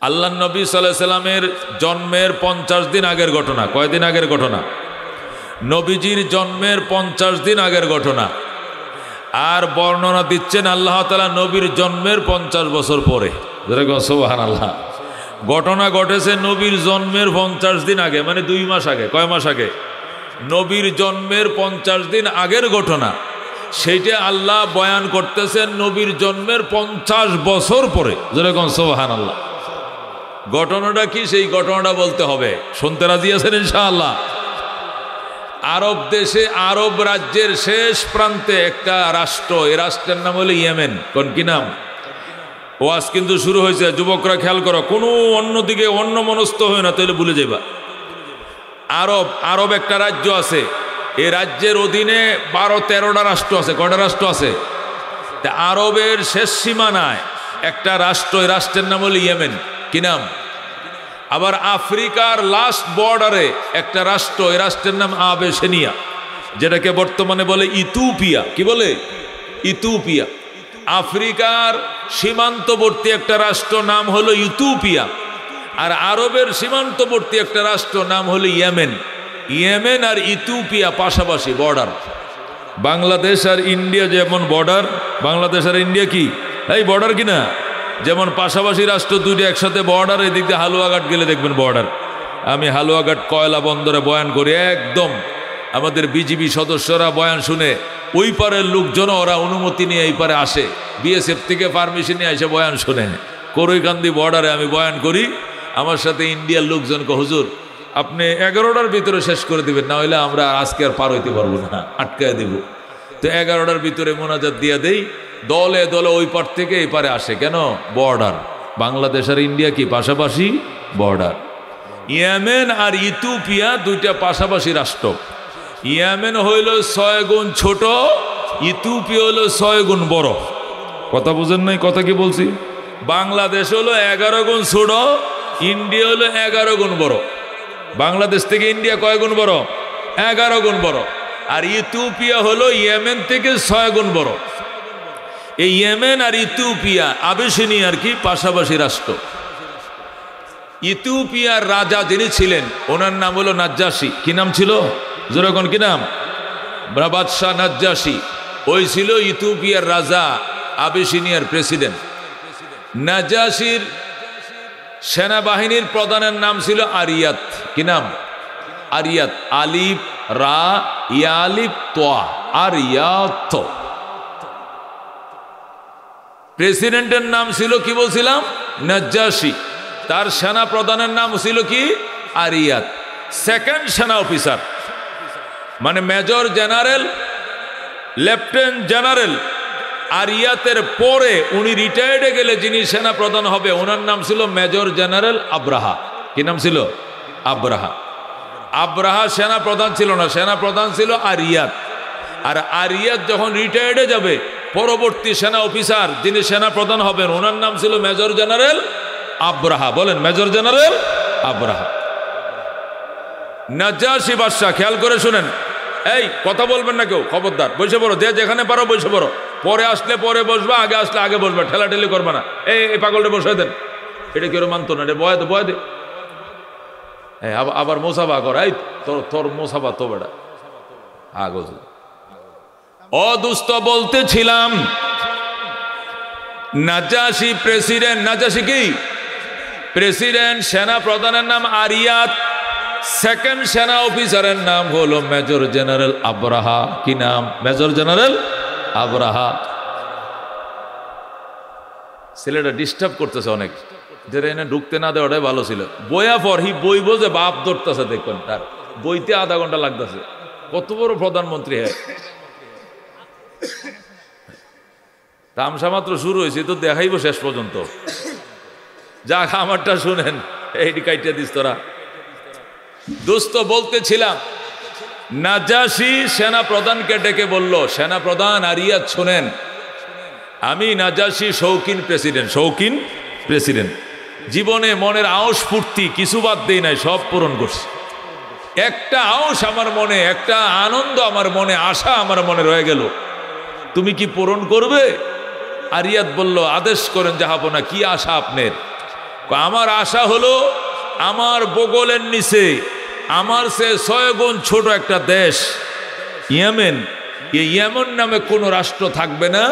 আল্লাহ নবী সাল্লাল্লাহু আলাইহি সাল্লামের জন্মের 50 দিন আগের ঘটনা। কয়দিন আগের ঘটনা? নবীজির জন্মের 50 দিন আগের ঘটনা। আর বর্ণনা দিচ্ছেন আল্লাহ তাআলা নবীর জন্মের 50 বছর পরে। সুবহানাল্লাহ। ঘটনা ঘটেছে নবীর জন্মের 50 দিন আগে, মানে 2 মাস আগে। কয় মাস আগে? নবীর জন্মের 50 দিন আগের ঘটনা। সেইটা আল্লাহ বয়ান করতেছেন নবীর জন্মের 50 বছর পরে। যেরকম সুবহানাল্লাহ। ঘটনাটা কি? সেই ঘটনাটা বলতে হবে। শুনতে রাজি আছেন ইনশাআল্লাহ? আরব দেশে, আরব রাজ্যের শেষ প্রান্তে একটা রাষ্ট্র, এই রাষ্ট্রের নাম হলো ইয়েমেন। কোন কি নাম? ওয়াজ কিন্তু শুরু হয়েছে, যুবকরা খেয়াল করো, কোনো অন্যদিকে অন্য মনস্থ হয় না, তাহলে ভুলে যাবা। আরব একটা রাজ্য আছে, এই রাজ্যের অধীনে 12-13টা রাষ্ট্র আছে। কয়টা রাষ্ট্র আছে? আরবের শেষ সীমানায় একটা রাষ্ট্র, এই রাষ্ট্রের নাম হলো ইয়েমেন। কি নাম? আবার আফ্রিকার লাস্ট বর্ডারে একটা রাষ্ট্র, এই রাষ্ট্রের নাম আবেশিনিয়া, যেটাকে বর্তমানে বলে ইথিওপিয়া। কি বলে? ইথিওপিয়া। আফ্রিকার সীমান্তবর্তী একটা রাষ্ট্র নাম হলো ইথিওপিয়া, আর আরবের সীমান্তবর্তী একটা রাষ্ট্র নাম হলো ইয়েমেন। ইয়েমেন আর ইথিওপিয়া পাশাপাশি বর্ডার। বাংলাদেশ আর ইন্ডিয়া যেমন বর্ডার, বাংলাদেশ আর ইন্ডিয়া কি এই বর্ডার কিনা? যেমন পাশাপাশি রাষ্ট্র দুইটা একসাথে বর্ডার। এদিক দিয়ে হালুয়াঘাট গেলে দেখবেন বর্ডার। আমি হালুয়াঘাট কয়লা বন্দরে বয়ান করি, একদম আমাদের বিজিবি সদস্যরা বয়ান শুনে ওই পারের লোকজন ওরা অনুমতি নিয়ে এই পারে আসে, বিএসএফ থেকে পারমিশন নিয়ে এসে বয়ান শুনে। করইকান্দি বর্ডারে আমি বয়ান করি, আমার সাথে ইন্ডিয়ার লোকজনকে, হুজুর আপনি 11টার ভিতরে শেষ করে দিবেন, না হলে আমরা আজকে আর পার হইতে পারবো না, আটকায় দিব। তো 11টার ভিতরে মোনাজাত দিয়ে দেই, দলে দলে ওই পার থেকে এই পারে আসে। কেন? বর্ডার। বাংলাদেশ আর ইন্ডিয়া কি পাশাপাশি বর্ডার। ইয়েমেন আর ইথিওপিয়া দুইটা পাশাপাশি রাষ্ট্র। ইয়েমেন হইল 6 গুণ ছোট, ইথিওপিয়া হইল 6 গুণ বড়। কথা বুঝেন নাই? কথা কি বলছি? বাংলাদেশ হলো 11 গুণ ছোট, ইন্ডিয়া হলো 11 গুণ বড়। বাংলাদেশ থেকে ইন্ডিয়া কয় গুণ বড়? 11 গুণ বড়। আর ইথিওপিয়া হলো ইয়েমেন থেকে 6 গুণ বড়। এই ইয়েমেন আর ইথিওপিয়া আবেশিনিয়ার কি পাশাপাশি রাষ্ট্র। ইথিওপিয়ার রাজা যিনি ছিলেন, ওনার নাম হলো নাজ্জাশী। কি নাম ছিল? যেরকম কি নাম? বাদশাহ নাজ্জাশী। ওই ছিল ইথিওপিয়ার রাজা, আবেশিনিয়ার প্রেসিডেন্ট। নাজ্জাশীর সেনাবাহিনীর প্রধানের নাম ছিল আরিয়াত। কি নাম? আরিয়াত। আলিফ রা ইয়া আলিফ তোয়া, আরিয়াত। প্রেসিডেন্টের নাম ছিল কি বলছিলাম? নাজ্জাশী। তার সেনা প্রধানের নাম ছিল কি? আরিয়াত। সেকেন্ড সেনা অফিসার, মানে মেজর জেনারেল, লেফটেন্যান্ট জেনারেল আরিয়াতের পরে উনি রিটায়ার্ডে গেলে যিনি সেনা প্রধান হবে, ওনার নাম ছিল মেজর জেনারেল আব্রাহা। কি নাম ছিল? আব্রাহা। আব্রাহা সেনা প্রধান ছিল না, সেনা প্রধান ছিল আরিয়াত। আর আরিয়াত যখন রিটায়ার্ডে যাবে, পরবর্তী সেনা অফিসার যিনি সেনা প্রধান হবেন, ওনার নাম ছিল মেজর জেনারেল আব্রাহা। বলেন, মেজর জেনারেল আব্রাহা। নাজ্জাশী বাদশা, খেয়াল করে শুনেন, এই কথা বলবেন না কেউ, খবরদার। বসে পড়ো, যে যেখানে পারো বসে পড়ো। পরে আসলে পরে বসবা, আগে আসলে আগে বসবা, ঠেলাঠেলি করবা না। এই পাগলটা বসে দেন, এটা কেউ মানতো না, এটা বয় দে, বয় দে। আবার মোসাফা কর, এই তোর মোসাফা তো বেটা আগজ। অদুস্ত বলতেছিলাম, নাজ্জাশী প্রেসিডেন্ট। নাজ্জাশী কি? প্রেসিডেন্ট। সেনা প্রধানের নাম আরিয়াত। সেকেন্ড সেনা অফিসারের নাম হলো মেজর জেনারেল আব্রাহা। কি নাম? Major general Abraha. ছেলেটা ডিস্টার্ব করতেছে অনেক, যেটা এনে ঢুকতে না দেওয়াটাই ভালো ছিল। বইয়া পর হি বই বোঝে, বাপ ধরতেছে, দেখবেন তার বইতে আধা ঘন্টা লাগতেছে। কত বড় প্রধানমন্ত্রী হ্যাঁ। তামসা মাত্র শুরু হয়েছে, তো দেখাইব শেষ পর্যন্ত। যাক, আমারটা শুনেন, এইটি কাইটা দিস তোরা। দোস্ত বলতেছিলাম, নাজ্জাশী সেনা প্রধানকে ডেকে বলল, সেনা প্রধান আরিয়াত শোনেন, আমি নাজ্জাশী শৌখিন প্রেসিডেন্ট। শৌখিন প্রেসিডেন্ট। জীবনে মনের আওস ফুর্তি কিছু বাদ দেই নাই, সব পূরণ করছি। একটা আওস আমার মনে, একটা আনন্দ আমার মনে, আশা আমার মনে রয়ে গেল, তুমি কি পূরণ করবে? আরিয়াত বলল, আদেশ করেন জাহাপনা, কি আশা আপনার? আমার আশা হলো আমার বগলের নিচে আমার সে 6 গুণ ছোট একটা দেশ ইয়েমেন, এই ইয়েমেন নামে কোনো রাষ্ট্র থাকবে না,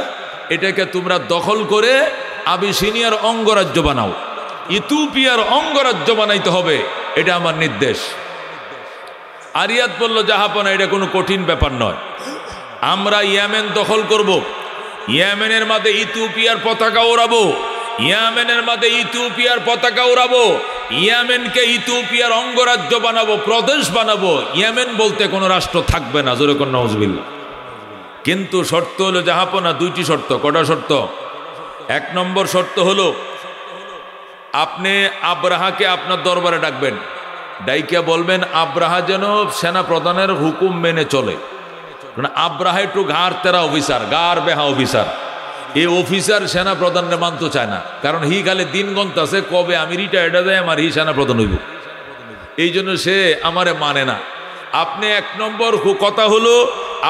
এটাকে তোমরা দখল করে আবিসিনিয়ার অঙ্গরাজ্য বানাও, ইথিওপিয়ার অঙ্গরাজ্য বানাইতে হবে, এটা আমার নির্দেশ। আরিয়াত বলল, জাহাপনা, এটা কোনো কঠিন ব্যাপার নয়, আমরা ইয়েমেন দখল করব, ইয়েমেনের মাঝে ইথিওপিয়ার পতাকা ওড়াবো, ইয়েমেনের মাঝে ইথিওপিয়ার পতাকা ওড়াবো, ইয়েমেনকে ইথিওপিয়ার অঙ্গরাজ্য বানাবো, প্রদেশ বানাবো, ইয়েমেন বলতে কোনো রাষ্ট্র থাকবে না। জোরে কোন নাউজুবিল্লাহ। কিন্তু শর্ত হলো জাহাপনা, 2টি শর্ত। কটা শর্ত? 1 নম্বর শর্ত হলো আপনি আব্রাহাকে আপনার দরবারে ডাকবেন, ডাইকা বলবেন আব্রাহা যেন সেনা প্রধানের হুকুম মেনে চলে। কারণ আব্রাহা একটু ঘাড় তেরা অফিসার, গার বেহা অফিসার, এই অফিসার সেনা প্রধানের মানতে চায় না, কারণ হি খালি দিন গন্ত আছে কবে আমি রিটায়ার্ড হয়ে আমার হি সেনা প্রধান হইব, এই জন্য সে আমারে মানে না। আপনি 1 নম্বর কথা হলো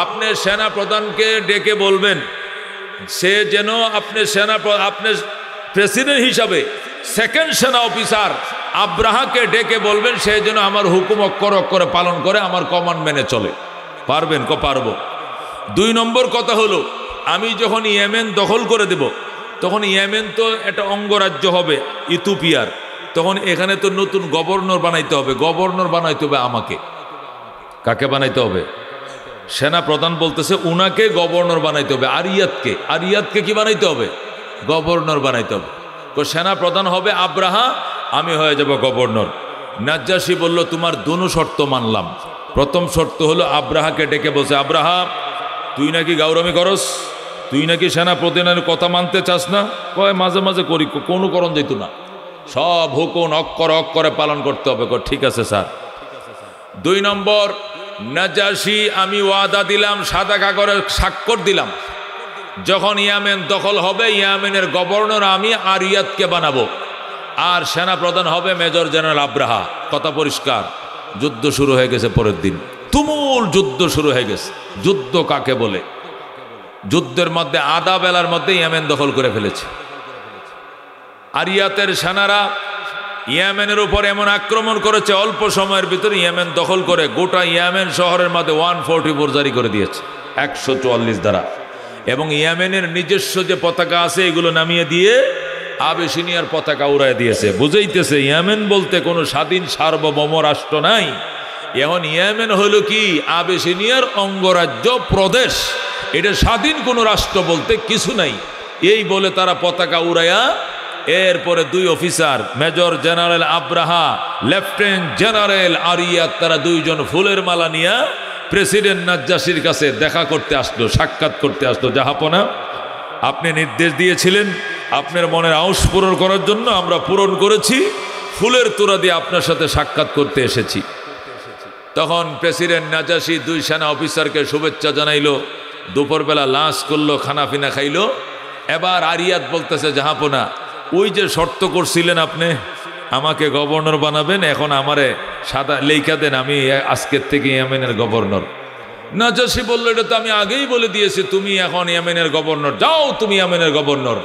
আপনি সেনা প্রধানকে ডেকে বলবেন সে যেন আপনি প্রেসিডেন্ট হিসাবে 2nd সেনা অফিসার আব্রাহাকে ডেকে বলবেন সে যেন আমার হুকুম অক্ষরে অক্ষরে পালন করে, আমার কমান্ড মেনে চলে। পারবেন? পারবো। 2 নম্বর কথা হলো আমি যখন ইয়েমেন দখল করে দেব তখন ইয়েমেন তো একটা অঙ্গরাজ্য হবে ইথিওপিয়ার, তখন এখানে তো নতুন গভর্নর বানাইতে হবে। গভর্নর বানাইতে হবে আমাকে। কাকে বানাইতে হবে? সেনা প্রধান বলতেছে উনাকে গভর্নর বানাইতে হবে। আরিয়াতকে কি বানাইতে হবে? গভর্নর বানাইতে হবে। তো সেনা প্রধান হবে আব্রাহা, আমি হয়ে যাব গভর্নর। নাজ্জাশী বলল, তোমার দোনো শর্ত মানলাম। প্রথম শর্ত হলো আব্রাহাকে ডেকে বলছে, আব্রাহা তুই নাকি গাউরামি করস, তুই নাকি সেনা প্রধানের কথা মানতে চাস না? কয় মাঝে মাঝে করি, কোনো করণ যেত না, সব হুকুম অক্ষরে অক্ষরে পালন করতে হবে। ঠিক আছে স্যার। 2 নম্বর, নাজ্জাশী আমি ওয়াদা দিলাম, সাদা কাগজে স্বাক্ষর দিলাম, যখন ইয়েমেন দখল হবে ইয়েমেনের গভর্নর আমি আরিয়াতকে বানাবো, আর সেনা প্রধান হবে মেজর জেনারেল আব্রাহা। কথা পরিষ্কার। যুদ্ধ শুরু হয়ে গেছে। পরের দিন তুমুল যুদ্ধ শুরু হয়ে গেছে। যুদ্ধ কাকে বলে? যুদ্ধের মধ্যে আধা বেলার মধ্যে ইয়েমেন দখল করে ফেলেছে। আরিয়াতের সেনারা ইয়েমেনের উপর এমন আক্রমণ করেছে, অল্প সময়ের ভিতরে ইয়েমেন দখল করে গোটা ইয়েমেন শহরের মধ্যে 144 জারি করে দিয়েছে, 144 দ্বারা। এবং ইয়েমেনের নিজস্ব যে পতাকা আছে এগুলো নামিয়ে দিয়ে আবিসিনিয়ার পতাকা উড়াই দিয়েছে। বুঝাইতেছে ইয়েমেন বলতে কোনো স্বাধীন সার্বভৌম রাষ্ট্র নাই। এখন ইয়েমেন হলো কি আবিসিনিয়ার অঙ্গরাজ্য প্রদেশ, এটা স্বাধীন কোনো রাষ্ট্র বলতে কিছু নাই। এই বলে তারা পতাকা উড়াইয়া এরপরে 2 officer major general Abraha, lieutenant general আরিয়াত, তারা 2 জন ফুলের মালা নিয়ে প্রেসিডেন্ট নাজ্জাশীর কাছে দেখা করতে আসলো, সাক্ষাৎ করতে আসলো। জাহাপনা, আপনি নির্দেশ দিয়েছিলেন আপনার মনের আউস পূরণ করার জন্য, আমরা পূরণ করেছি, ফুলের তোড়া দিয়ে আপনার সাথে সাক্ষাৎ করতে এসেছি। তখন প্রেসিডেন্ট নাজ্জাশী 2 সেনা অফিসারকে শুভেচ্ছা জানাইলো, দুপুরবেলা লাঞ্চ করলো, খানাফিনা খাইলো। এবার আরিয়াত বলতেছে, জাহাপনা ওই যে শর্ত করছিলেন আপনি আমাকে গভর্নর বানাবেন, এখন আমারে সাদা লেখা দেন, আমি আজকের থেকে ইয়েমেনের গভর্নর। নাজ্জাশী বলল, এটা তো আমি আগেই বলে দিয়েছি, তুমি এখন ইয়েমেনের গভর্নর, যাও তুমি ইয়েমেনের গভর্নর।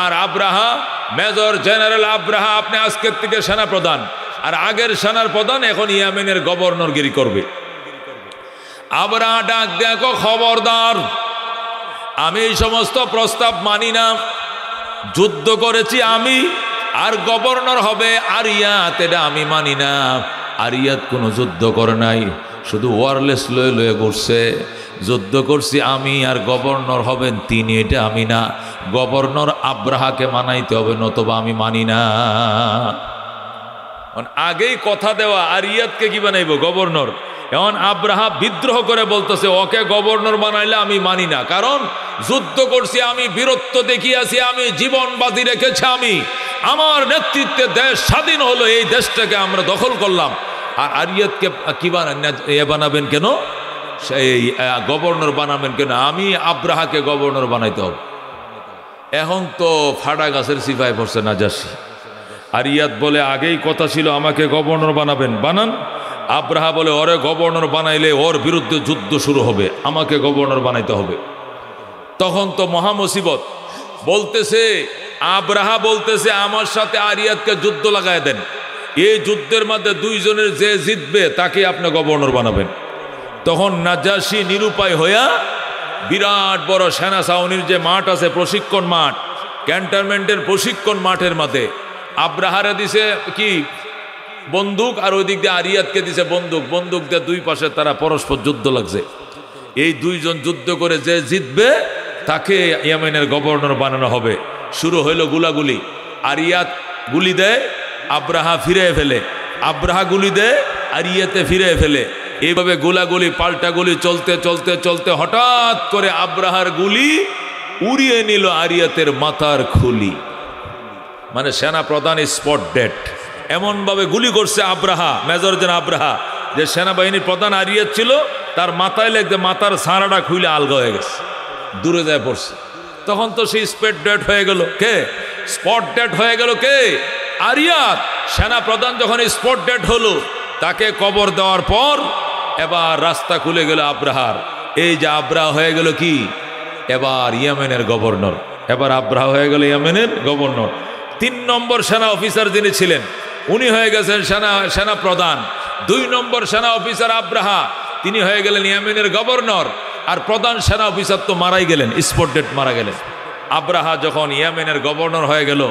আর আব্রাহা, মেজর জেনারেল আব্রাহা, আপনি আজকের থেকে সেনা প্রধান, আর আগের সেনার প্রধান এখন ইয়েমেনের গভর্নরগিরি করবে। আব্রাহা ডাক দেখো, খবরদার, আমি এই সমস্ত প্রস্তাব মানি না। যুদ্ধ করেছি আমি, আর গভর্নর হবে আরিয়াত, এটা আমি মানি না। আরিয়াত কোনো যুদ্ধ করে নাই, শুধু ওয়ারলেস লয়ে লয়ে করছে। যুদ্ধ করছি আমি, আর গভর্নর হবেন তিনি, এটা আমি না। গভর্নর আব্রাহাকে মানাইতে হবে, নতবা আমি মানি না। আগেই কথা দেওয়া, আরিয়াতকে কি বানাইব? গভর্নর। এখন আব্রাহা বিদ্রোহ করে বলতেছে, ওকে গভর্নর বানাইলে আমি মানি না, কারণ যুদ্ধ করছি আমি, বীরত্ব দেখিয়েছি আমি, জীবন বাজি রেখেছি আমি, আমার নেতৃত্বে দেশ স্বাধীন হলো, এই দেশটাকে আমরা দখল করলাম। আর আরিয়াতকে কি বানাবেন কেন? সেই গভর্নর বানাবেন কেন? আমি আব্রাহাকে গভর্নর বানাইতে হবে। এখন তো ফাটা গাছের সিপাই পড়ছে নাজ্জাশী। আরিয়াত বলে, আগেই কথা ছিল আমাকে গভর্নর বানাবেন, বানান। আব্রাহা বলে, ওরে গভর্নর বানাইলে ওর বিরুদ্ধে যুদ্ধ শুরু হবে, আমাকে গভর্নর বানাইতে হবে। তখন তো মহা মুসিবত। বলতেছে আব্রাহা বলতেছে আমার সাথে আরিয়াতকে যুদ্ধ লাগায় দেন, এই যুদ্ধের মধ্যে দুইজনের যে জিতবে তাকে আপনি গভর্নর বানাবেন। তখন নাজাশী নিরুপায় হইয়া বিরাট বড় সেনা ছাউনির যে মাঠ আছে, প্রশিক্ষণ মাঠ, ক্যান্টনমেন্টের প্রশিক্ষণ মাঠের মধ্যে আব্রাহারে দিছে কি বন্দুক, আর ওই দিক দিয়ে আরিয়াতকে দিছে বন্দুক। বন্দুক দিয়ে দুই পাশে তারা পরস্পর যুদ্ধ লাগছে। এই দুইজন যুদ্ধ করে যে জিতবে তাকে ইয়েমেনের গভর্নর বানানো হবে। শুরু হইল গুলাগুলি। আরিয়াত গুলি দেয়, আব্রাহা ফিরে ফেলে, আব্রাহা গুলি দেয়, আরিয়াতে ফিরে ফেলে। এইভাবে গোলাগুলি পাল্টা গুলি চলতে চলতে চলতে হঠাৎ করে আব্রাহার গুলি উড়িয়ে নিল আরিয়াতের মাথার খুলি। মানে সেনা প্রধান স্পট ডেড। এমনভাবে গুলি করছে আব্রাহা, মেজর জেন আব্রাহা, যে সেনাবাহিনীর প্রধান আরিয়াত ছিল, তার মাথায় লেগে মাথার সারাটা খুলে আলগা হয়ে গেছে, দূরে যায় পড়ছে। তখন তো সেই স্পট ডেড হয়ে গেল কে? স্পট ডেড হয়ে গেল কে? আরিয়াত। সেনা প্রধান যখন স্পট ডেড হলো, তাকে কবর দেওয়ার পর এবার রাস্তা খুলে গেল আব্রাহার। এই যে আব্রাহা হয়ে গেল কি এবার ইয়েমেনের গভর্নর। এবার আব্রাহা হয়ে গেল ইয়েমেনের গভর্নর। 3 নম্বর সেনা অফিসার যিনি ছিলেন উনি হয়ে গেছেন সেনা প্রধান। 2 নম্বর সেনা অফিসার আব্রাহা, তিনি হয়ে গেলেন ইয়েমেনের গভর্নর। আর প্রধান সেনা অফিসার তো মারাই গেলেন, স্পট ডেড মারা গেলেন। আব্রাহা যখন ইয়েমেনের গভর্নর হয়ে গেল,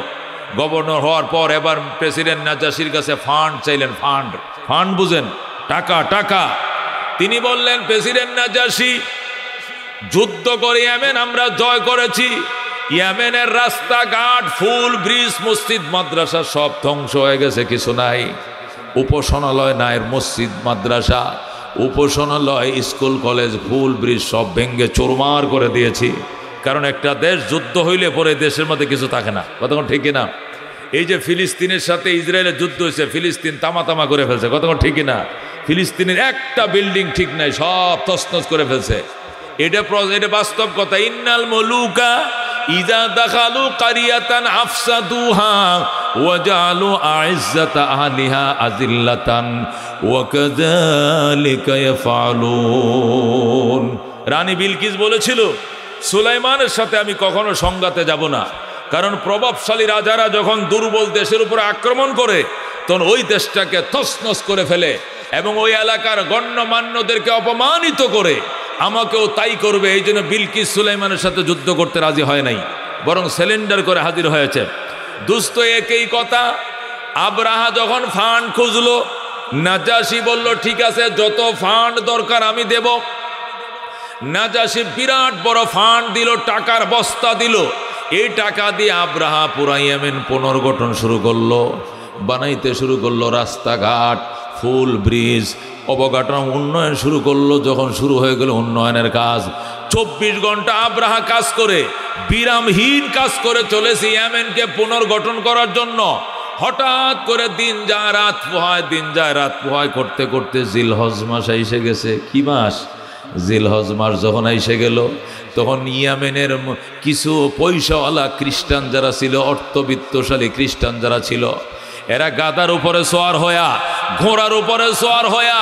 গভর্নর হওয়ার পর এবার প্রেসিডেন্ট নাজাশির কাছে ফান্ড চাইলেন। ফান্ড বুঝেন? টাকা। টাকা। তিনি বললেন, প্রেসিডেন্ট নাজাশি, যুদ্ধ করে ইয়েমেন আমরা জয় করেছি। ইয়েমেনের রাস্তাঘাট, ফুল ব্রিজ, মসজিদ মাদ্রাসা সব ধ্বংস হয়ে গেছে, কিছু নাই। উপাসনালয় নাই, মসজিদ মাদ্রাসা, উপাসনালয়, স্কুল কলেজ, ফুল ব্রিজ সব ভেঙ্গে চুরমার করে দিয়েছি। কারণ একটা দেশ যুদ্ধ হইলে পরে দেশের মধ্যে কিছু থাকে না। কতক্ষণ ঠিক না? এই যে ফিলিস্তিনের সাথে ইসরায়েলের যুদ্ধ হয়েছে, ফিলিস্তিন তামা করে ফেলছে। কতক্ষণ ঠিক না? ফিলিস্তিনের একটা বিল্ডিং ঠিক নাই, সব তছনছ করে ফেলছে। এটা বাস্তব কথা। ইন্নাল মুলুকা ইযা দাখালু কারিয়াতান আফসাদুহা ওয়া জাআলু আ'iজ্জাতা আহলিহা আযিল্লাতান ওয়া কাযালিকা ইয়াফআলুন। রানী বিলকিস বলেছিল, সুলাইমানের সাথে আমি কখনো সংঘাতে যাব না, কারণ প্রভাবশালী রাজারা যখন দুর্বল দেশের উপর আক্রমণ করে তখন ওই দেশটাকে তছনছ করে ফেলে এবং ওই এলাকার গণ্যমান্যদেরকে অপমানিত করে। আমাকেও তাই করবে। এই জন্য বিলকিস সুলাইমানের সাথে যুদ্ধ করতে রাজি হয় নাই, বরং সিলিন্ডার করে হাজির হয়েছে। দুস্থ একই কথা। আব্রাহা যখন ফান্ড খুঁজলো, নাজাশি বলল ঠিক আছে, যত ফান্ড দরকার আমি দেব। নাজাশি বিরাট বড় ফান্ড দিল, টাকার বস্তা দিল। এই টাকা দিয়ে আব্রাহা পুরা ইয়েমেন পুনর্গঠন শুরু করলো, বানাইতে শুরু করলো রাস্তাঘাট, ফুল ব্রিজ, অবকাঠামো উন্নয়ন শুরু করলো। যখন শুরু হয়ে গেল উন্নয়নের কাজ, 24 ঘন্টা আব্রাহা কাজ করে, বিরামহীন কাজ করে চলেছে ইয়েমেনকে পুনর্গঠন করার জন্য। হঠাৎ করে দিন যায় রাত পোহায়, দিন যায় রাত পোহায় করতে করতে জিলহজ মাস এসে গেছে। কি মাস? জিলহজ মাস যখন এসে গেল, তখন ইয়েমেনের কিছু পয়সাওয়ালা খ্রিস্টান যারা ছিল, অর্থবিত্তশালী খ্রিস্টান যারা ছিল, এরা গাদার উপরে সোয়ার হইয়া, ঘোড়ার উপরে সোয়ার হইয়া,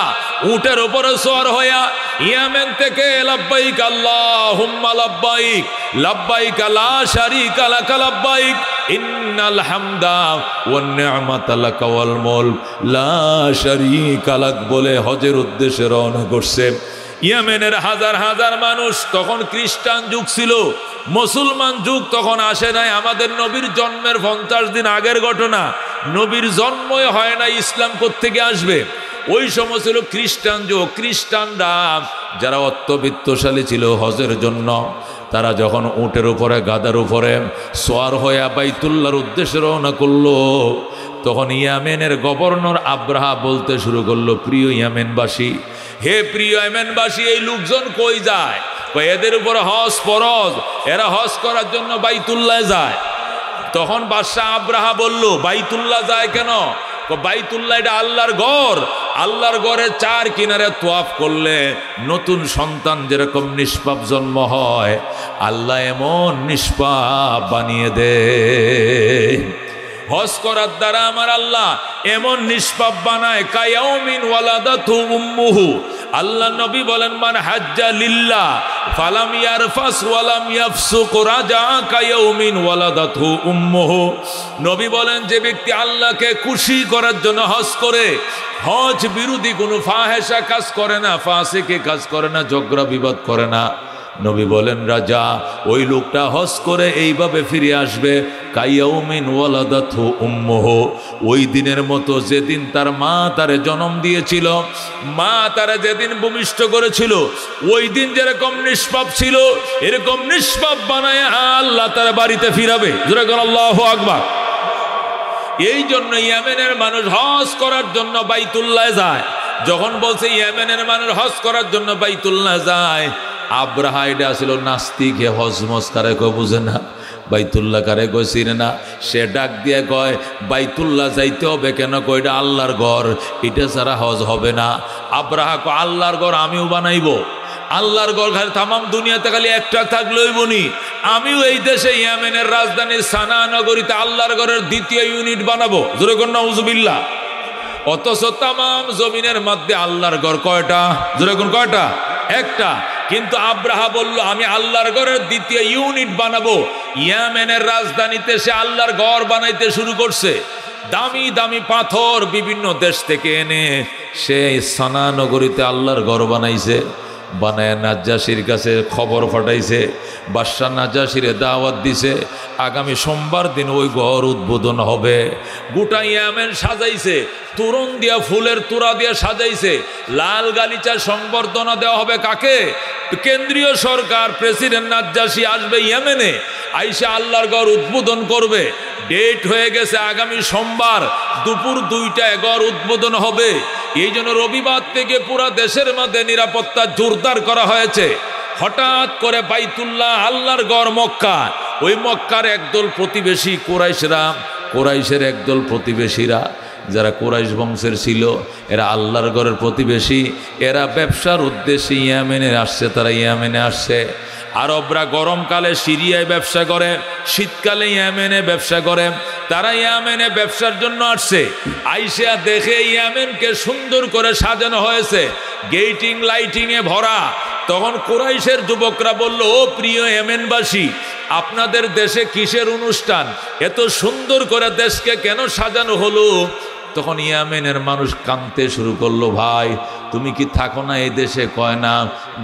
উটের উপরে সোয়ার হইয়া ইয়েমেন থেকে লাব্বাইক আল্লাহুম্মা লাব্বাইক, লাব্বাইক লা শারীকা লাক লাব্বাইক, ইন্নাল হামদা ওয়ান নি'মাতা লাক ওয়াল মুলক লা শারীকা লাক বলে হজের উদ্দেশ্যে রওনা করছে। ইয়েমেনের হাজার হাজার মানুষ, তখন খ্রিস্টান যুগ ছিল, মুসলমান যুগ তখন আসে নাই। আমাদের নবীর জন্মের 50 দিন আগের ঘটনা। নবীর জন্মই হয় না, ইসলাম কোত্থেকে আসবে? ওই সময় ছিল খ্রিস্টান যুগ। খ্রিস্টানরা যারা অত্যবিত্তশালী ছিল হজের জন্য, তারা যখন উটের উপরে, গাদার উপরে সোয়ার হয়ে বাইতুল্লাহর উদ্দেশ্যে রওনা করলো, তখন ইয়েমেনের গভর্নর আব্রাহা বলতে শুরু করলো, প্রিয় ইয়েমেনবাসী, হে প্রিয় ইয়েমেনবাসী, এই লোকজন কই যায়? এদের উপরে হজ ফরজ, এরা হজ করার জন্য বাইতুল্লাহ যায়। তখন বাদশাহ আব্রাহা বলল, বাইতুল্লাহ যায় কেন? বাইতুল্লাহ এটা আল্লাহর ঘর, আল্লাহর ঘরের 4 কিনারে তোয়াফ করলে নতুন সন্তান যেরকম নিষ্পাপ জন্ম হয়, আল্লাহ এমন নিষ্পাপ বানিয়ে দেয়। হজ করার দ্বারা আমার আল্লাহ এমন নিষ্পাপ বানায়, কায়াউমিন ওয়ালাদাতু উম্মুহু। আল্লাহ নবী বলেন, মান হাজ্জা লিল্লাহ ফালাম ইয়ারফাস ওয়ালাম ইয়াফসুক রাজা কায়াউমিন ওয়ালাদাতহু উম্মুহু। নবী বলেন, যে ব্যক্তি আল্লাহকে খুশি করার জন্য হজ করে, হজ বিরোধী কোনো ফাহেশা কাজ করে না, ফাসিকি কাজ করে না, ঝগড়া বিবাদ করে না, নবী বলেন রাজা ওই লোকটা হজ করে এইভাবে ফিরে আসবে কায়াউমিন ওয়ালাদাতহু উম্মুহু, ওই দিনের মতো যেদিন তার মা তারে জন্ম দিয়েছিল, মা তারা যেদিন ভূমিষ্ঠ করেছিল, ওই দিন যেরকম নিষ্পাপ ছিল এরকম নিষ্পাপ বানায় আল্লাহ তার বাড়িতে ফিরাবে। জোরে বলেন আল্লাহু আকবার। এই জন্য ইয়েমেনের মানুষ হজ করার জন্য বাইতুল্লাহ যায়। যখন বলছে ইয়েমেনের মানুষ হজ করার জন্য বাইতুল্লাহ যায়, আব্রাহা এটা ছিল নাস্তিক, হে হজ মজ কারে কয় বুঝে না, বাইতুল্লাহ কারে কয় চিনে না। সে ডাক দিয়ে কয় বাইতুল্লাহ যাইতে হবে কেন? কয় এটা আল্লাহর ঘর, এটা ছাড়া হজ হবে না। আব্রাহা কয় আল্লাহর ঘর আমিও বানাইব, আল্লাহর ঘর খালি তামাম দুনিয়াতে খালি একটা থাকলেই বনি, আমিও এই দেশে ইয়েমেনের রাজধানী সানা নগরীতে আল্লাহর ঘরের দ্বিতীয় ইউনিট বানাবো। জোরে কোন নাউজুবিল্লাহ। অথচ তামাম জমিনের মধ্যে আল্লাহর ঘর কয়টা? জোরে কোন কয়টা? একটা। কিন্তু আব্রাহা বলল আমি আল্লাহর ঘরের দ্বিতীয় ইউনিট বানাবো। ইয়েমেনের রাজধানীতে সে আল্লাহর ঘর বানাইতে শুরু করছে। দামি দামি পাথর বিভিন্ন দেশ থেকে এনে সে সানা নগরীতে আল্লাহর ঘর বানাইছে। বানায় নাজ্জাশির কাছে খবর পাঠাইছে, বাদশা নাজ্জাশিরে দাওয়াত দিছে, আগামী সোমবার দিন ওই ঘর উদ্বোধন হবে। গোটা ইয়েমেন সাজাইছে, তোরণ দিয়া ফুলের তোড়া দিয়া সাজাইছে, লাল গালিচা সংবর্ধনা দেওয়া হবে কাকে? কেন্দ্রীয় সরকার, প্রেসিডেন্ট নাজ্জাশি আসবে ইয়েমেনে, আইসা আল্লাহর ঘর উদ্বোধন করবে। ডেট হয়ে গেছে আগামী সোমবার দুপুর 2টায় ঘর উদ্বোধন হবে। এই জন্য রবিবার থেকে পুরা দেশের মধ্যে নিরাপত্তা জোরদার করা হয়েছে। হঠাৎ করে বাইতুল্লাহ আল্লাহর ঘর মক্কা, ওই মক্কার একদল প্রতিবেশী কুরাইশরা, কুরাইশের একদল প্রতিবেশীরা যারা কুরাইশ বংশের ছিল, এরা আল্লাহর ঘরের প্রতিবেশী, এরা ব্যবসার উদ্দেশ্যে ইয়েমেনে আসছে। তারা ইয়েমেনে আসছে। আরবরা গরমকালে সিরিয়ায় ব্যবসা করে, শীতকালে ইয়েমেনে ব্যবসা করে। তারা ইয়েমেনে ব্যবসার জন্য আসছে। আইসা দেখে ইয়েমেনকে সুন্দর করে সাজানো হয়েছে, গেটিং লাইটিংয়ে ভরা। তখন কুরাইশের যুবকরা বলল, ও প্রিয় ইয়েমেনবাসী, আপনাদের দেশে কিসের অনুষ্ঠান? এত সুন্দর করে দেশকে কেন সাজানো হলো? তখন ইয়েমেনের মানুষ কাঁদতে শুরু করলো, ভাই তুমি কি থাকো না এই দেশে? কয় না।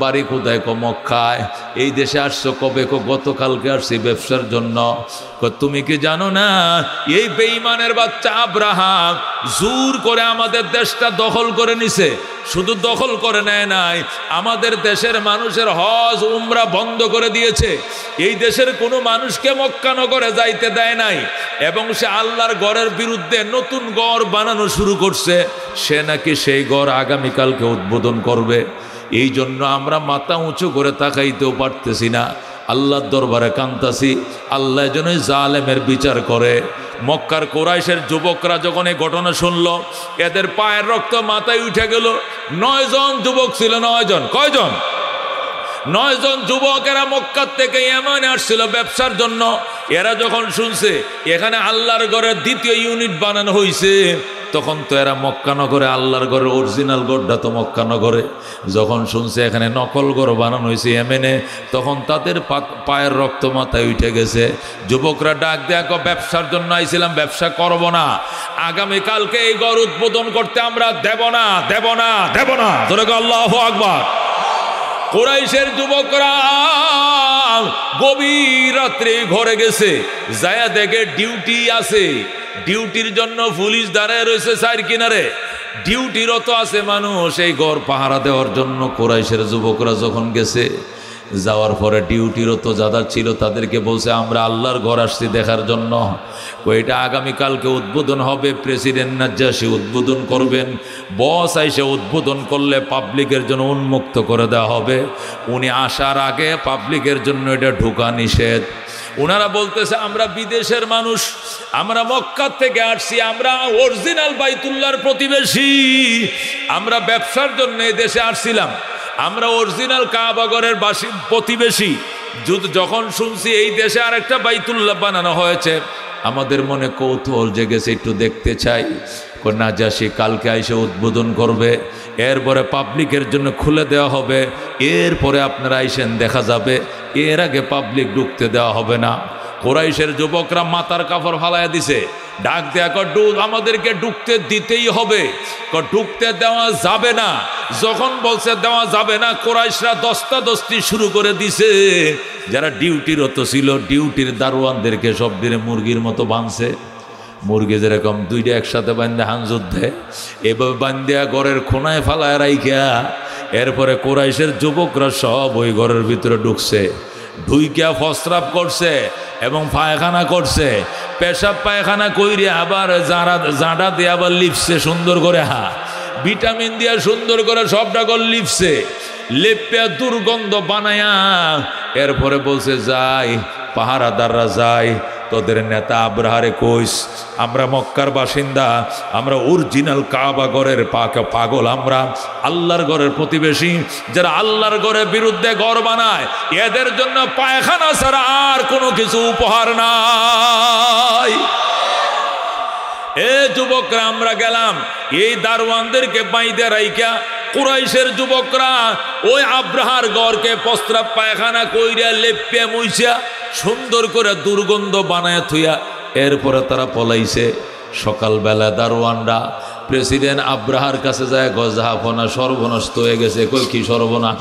বাড়ি কোথায়? মক্কায়। এই দেশে আসছো কবে? গতকালকে আসছি ব্যবসার জন্য। তুমি কি জানো না এই বেঈমানের বাচ্চা আব্রাহাম জোর করে আমাদের দেশটা দখল করে নিছে? শুধু দখল করে নেয় নাই, আমাদের দেশের মানুষের হজ উমরা বন্ধ করে দিয়েছে। এই দেশের কোনো মানুষকে মক্কা নগরে যাইতে দেয় নাই, এবং সে আল্লাহর ঘরের বিরুদ্ধে নতুন ঘর বানানো শুরু করছে। সে নাকি সেই ঘর আগামীকালকে উদ্বোধন করবে। এই জন্য আমরা মাথা উঁচু করে তাকাইতেও পারতেছি না, আল্লাহর দরবারে কান্তাছি, আল্লাহ যেন জালেমের বিচার করে। মক্কার কুরাইশের যুবকরা যখন এই ঘটনা শুনল, এদের পায়ের রক্ত মাথায় উঠে গেল। 9 জন যুবক ছিল। 9 জন। কয়জন? 9 জন যুবক। এরা মক্কার থেকে ইয়েমেনে আসছিল ব্যবসার জন্য। এরা যখন শুনছে এখানে আল্লাহর ঘরের দ্বিতীয় ইউনিট বানানো হয়েছে, তখন তো এরা মক্কা নগরে, আল্লাহর ঘরের অরিজিনাল ঘরটা তো মক্কা নগরে, যখন শুনছে এখানে নকল ঘর বানানো হয়েছে ইয়েমেনে, তখন তাদের পায়ের রক্ত মাথায় উঠে গেছে। যুবকরা ডাক দেখো, ব্যবসার জন্য আইছিলাম, ব্যবসা করব না, আগামীকালকে এই ঘর উদ্বোধন করতে আমরা দেব না, দেব না, দেব না। ধরে আল্লাহু আকবার। কুরাইশের যুবকরা গভীর রাত্রে ঘরে গেছে, যায়া দেখে ডিউটি আছে। ডিউটির জন্য পুলিশ দাঁড়ায় রয়েছে চার কিনারে, ডিউটিরত আছে মানুষ এই ঘর পাহারা দেওয়ার জন্য। কুরাইশের যুবকরা যখন গেছে, যাওয়ার পরে ডিউটিরত যারা ছিল তাদেরকে বলছে, আমরা আল্লাহর ঘর আসছি দেখার জন্য। এটা আগামীকালকে উদ্বোধন হবে, প্রেসিডেন্ট নাজ্জাশি উদ্বোধন করবেন। বস আইসে উদ্বোধন করলে পাবলিকের জন্য উন্মুক্ত করে দেওয়া হবে। উনি আসার আগে পাবলিকের জন্য এটা ঢোকা নিষেধ। ওনারা বলতেছে, আমরা বিদেশের মানুষ, আমরা মক্কা থেকে আসছি, আমরা অরিজিনাল বাইতুল্লাহর প্রতিবেশী, আমরা ব্যবসার জন্য এই দেশে আসছিলাম, আমরা অরিজিনাল কাবাগরের প্রতিবেশী। যখন শুনছি এই দেশে আর একটা বাইতুল্লাহ বানানো হয়েছে, আমাদের মনে কৌতূহল জেগেছে, একটু দেখতে চাই। নাজ্জাশি কালকে এসে উদ্বোধন করবে, এরপরে পাবলিকের জন্য খুলে দেওয়া হবে, এরপরে আপনারা আইসেন দেখা যাবে, এর আগে পাবলিক ঢুকতে দেওয়া হবে না। কুরাইশের যুবকরা মাথার কাপড় ফালাইয়া দিছে, ডাক দেয়া আমাদেরকে ঢুকতে দিতেই হবে, ঢুকতে দেওয়া যাবে না। যখন বলছে দেওয়া যাবে না, কুরাইশরা দস্তাদস্তি শুরু করে দিছে। যারা ডিউটিরত ছিল ডিউটির দারোয়ানদেরকে সব দিনে মুরগির মতো বাঁধছে। মুরগি যেরকম দুইটা একসাথে বান্ধে হান যুদ্ধে, এভাবে বান্ধিয়া ঘরের কোনায় ফালায় রাইখা এরপরে কুরাইশের যুবকরা সব ওই ঘরের ভিতরে ঢুকছে, ঢুইকা প্রস্রাব করছে এবং পায়খানা করছে। পেশাব পায়খানা কইরে আবার জাঁড়া দিয়ে আবার লিপসে সুন্দর করে, ভিটামিন দিয়া সুন্দর করে সবটা করে লিপসে, লেপা দুর্গন্ধ বানায়া এরপরে বলছে যাই পাহারাদাররা যাই, তোদের নেতা আব্রাহারে কইস আমরা মক্কার বাসিন্দা, আমরা অরিজিনাল কাবা ঘরের পাগল, আমরা আল্লাহর ঘরের প্রতিবেশী, যারা আল্লাহর ঘরের বিরুদ্ধে ঘর বানায় এদের জন্য পায়খানা ছাড়া আর কোনো কিছু উপহার নাই। এ যুবকরা আমরা গেলাম, এই দারওয়ানদেরকে বাইদে রাইকা কুরাইশের যুবকরা ওই আব্রাহার গড়কে প্রস্রাব পায়খানা কইরা লেপে মুইছা সুন্দর করে দুর্গন্ধ বানায় থুইয়া এরপরে তারা পলাইছে। সকালবেলা দারোয়ানরা প্রেসিডেন্ট আব্রাহার কাছে যায়, গজাহাফনা সর্বনষ্ট হয়ে গেছে। কই কি সর্বনাশ?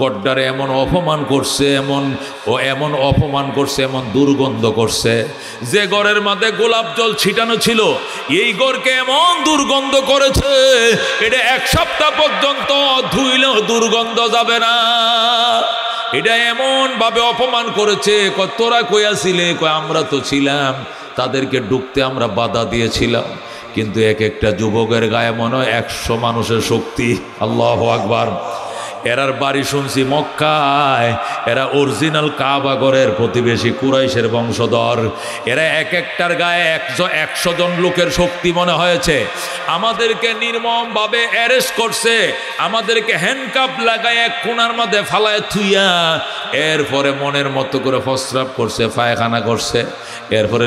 গড্ডারে এমন অপমান করছে, এমন অপমান করছে, এমন দুর্গন্ধ করছে, যে গড়ের মধ্যে গোলাপ জল ছিটানো ছিল এই গড়কে এমন দুর্গন্ধ করেছে, এটা এক সপ্তাহ পর্যন্ত ধুইলেও দুর্গন্ধ যাবে না। এটা এমন ভাবে অপমান করেছে। তোরা কইয়াছিলে? আমরা তো ছিলাম, তাদেরকে ঢুকতে আমরা বাধা দিয়েছিলাম, কিন্তু এক একটা যুবকের গায়ে মনে হয় 100 মানুষের শক্তি। আল্লাহু আকবার। এরার বাড়ি শুনছি মক্কায়, এরা অরিজিনাল কাবা ঘরের প্রতিবেশী, কুরাইশের বংশধর। এরা এক একটার গায়ে 100 জন লোকের শক্তি মনে হয়েছে। আমাদেরকে নির্মমভাবে অ্যারেস্ট করছে, আমাদেরকে হ্যান্ডকাপ লাগায় এক কোণার মধ্যে ফালায় থুইয়া এরপরে মনের মতো করে প্রস্রাব করছে, পায়খানা করছে, এরপরে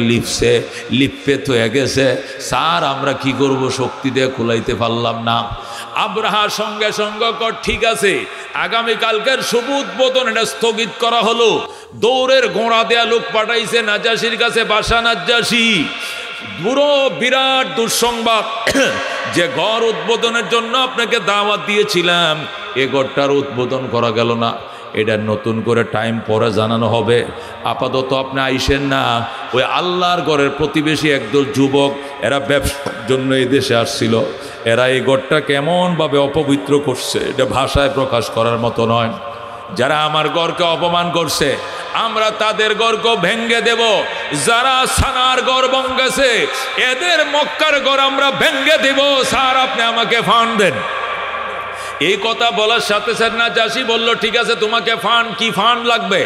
লিপে থয়ে গেছে। স্যার আমরা কি করব, শক্তি দিয়ে খুলাইতে পারলাম না। আব্রাহার সঙ্গে সঙ্গে ঠিক আছে, আগামীকালকের শুভ উদ্বোধন এটা স্থগিত করা হলো। দৌড়ের ঘোড়া দেয়া লোক পাঠাইছে নাজ্জাশীর কাছে, বাদশা নাজ্জাশী পুরো বিরাট দুঃসংবাদ যে ঘর উদ্বোধনের জন্য আপনাকে দাওয়াত দিয়েছিলাম, এ ঘরটার উদ্বোধন করা গেল না, এটা নতুন করে টাইম পরে জানানো হবে, আপাতত আপনি আইসেন না। ওই আল্লাহর ঘরের প্রতিবেশী একদল যুবক, এরা ব্যবসার জন্য এই দেশে আসছিল, এরা এই ঘরটা কেমনভাবে অপবিত্র করছে, এটা ভাষায় প্রকাশ করার মতো নয়। যারা আমার ঘরকে অপমান করছে আমরা তাদের ঘরকে ভেঙ্গে দেব। যারা সানার ঘর ভেঙ্গেছে এদের মক্কার ঘর আমরা ভেঙ্গে দেব। স্যার আপনি আমাকে ফান্ড দেন। এই কথা বলার সাথে সাথে নাজ্জাশী বলল ঠিক আছে, তোমাকে ফান্ড, কি ফান্ড লাগবে?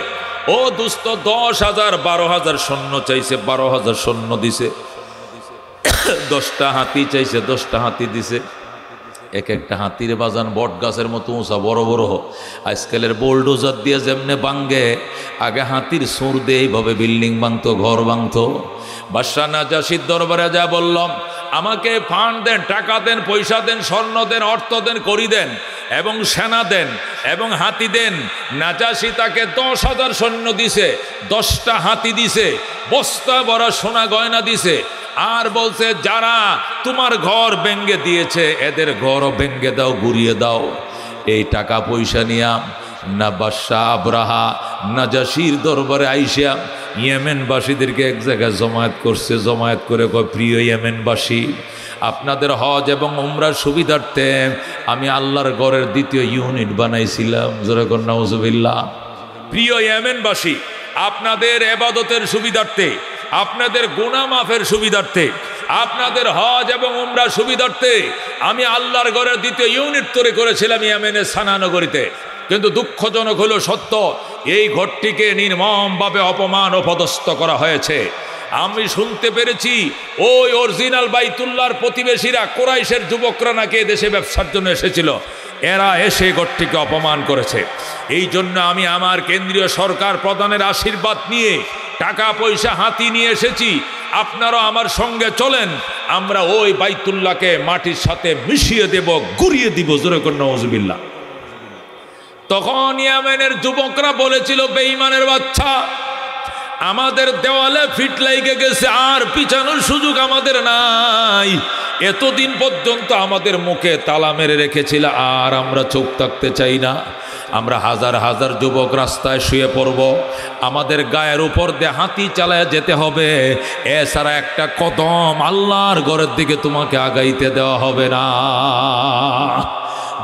ও দুস্থ 10,000 12,000 সৈন্য চাইছে, 12,000 সৈন্য দিছে। 10টা হাতি চাইছে, 10টা হাতি দিছে। এক একটা হাতির বাজান বট গাছের মতো উঁচা বড় বড়। আজকালের বোলডোজার দিয়ে যেমনে ভাঙ্গে, আগে হাতির সুর দিয়ে এইভাবে বিল্ডিং ভাঙতো, ঘর ভাঙতো। বাদশা নাজ্জাশীর দরবারে যা বললাম, আমাকে ফান্ড দেন, টাকা দেন, পয়সা দেন, স্বর্ণ দেন, অর্থ দেন, করি দেন এবং সেনা দেন এবং হাতি দেন। নাজ্জাশী তাকে 10,000 সৈন্য দিছে, 10টা হাতি দিছে, বস্তা ভরা সোনা গয়না দিছে, আর বলছে যারা তোমার ঘর ভেঙ্গে দিয়েছে এদের ঘরও ভেঙ্গে দাও, ঘুরিয়ে দাও। এই টাকা পয়সা নিয়া না বাদশা আব্রাহা নাজ্জাশীর দরবারে আইসা ইয়েমেনবাসীদেরকে এক জায়গায় জমায়েত করছে। জমায়েত করে কয়, প্রিয় ইয়েমেনবাসী, আপনাদের হজ এবং উমরার সুবিধার্থে আমি আল্লাহর ঘরের 2য় ইউনিট বানাইছিলাম। যেরকম নাউজুবিল্লাহ। প্রিয় ইয়েমেনবাসী, আপনাদের ইবাদতের সুবিধার্থে, আপনাদের গুনাহ মাফের সুবিধার্থে, আপনাদের হজ এবং উমরার সুবিধার্থে আমি আল্লাহর ঘরের 2য় ইউনিট তৈরি করেছিলাম ইয়েমেনের সানা নগরীতে। কিন্তু দুঃখজনক হলো সত্য, এই ঘরটিকে নির্মমভাবে অপমান ও পদস্থ করা হয়েছে। আমি শুনতে পেরেছি ওই অরিজিনাল বাইতুল্লাহর প্রতিবেশীরা, কুরাইশের যুবকরা নাকি দেশে ব্যবসার জন্য এসেছিল, এরা এসে ঘরটিকে অপমান করেছে। এই জন্য আমি আমার কেন্দ্রীয় সরকার প্রধানের আশীর্বাদ নিয়ে টাকা পয়সা হাতি নিয়ে এসেছি। আপনারা আমার সঙ্গে চলেন, আমরা ওই বাইতুল্লাহকে মাটির সাথে মিশিয়ে দেব, গুড়িয়ে দিব। জোরে করে নাউজুবিল্লাহ। তখন ইয়েমেনের যুবকরা বলেছিল, বেঈমানের বাচ্চা, আমাদের দেওয়ালে ফিট লেগে গেছে, আর পিছানোর সুযোগ আমাদের নাই। এতদিন পর্যন্ত আমাদের মুখে তালা মেরে রেখেছিল, আর আমরা চোখ থাকতে চাই না। আমরা হাজার হাজার যুবক রাস্তায় শুয়ে পড়ব, আমাদের গায়ের উপর দিয়ে হাতি চালায় যেতে হবে, এছাড়া একটা কদম আল্লাহর ঘরের দিকে তোমাকে আগাইতে দেওয়া হবে না।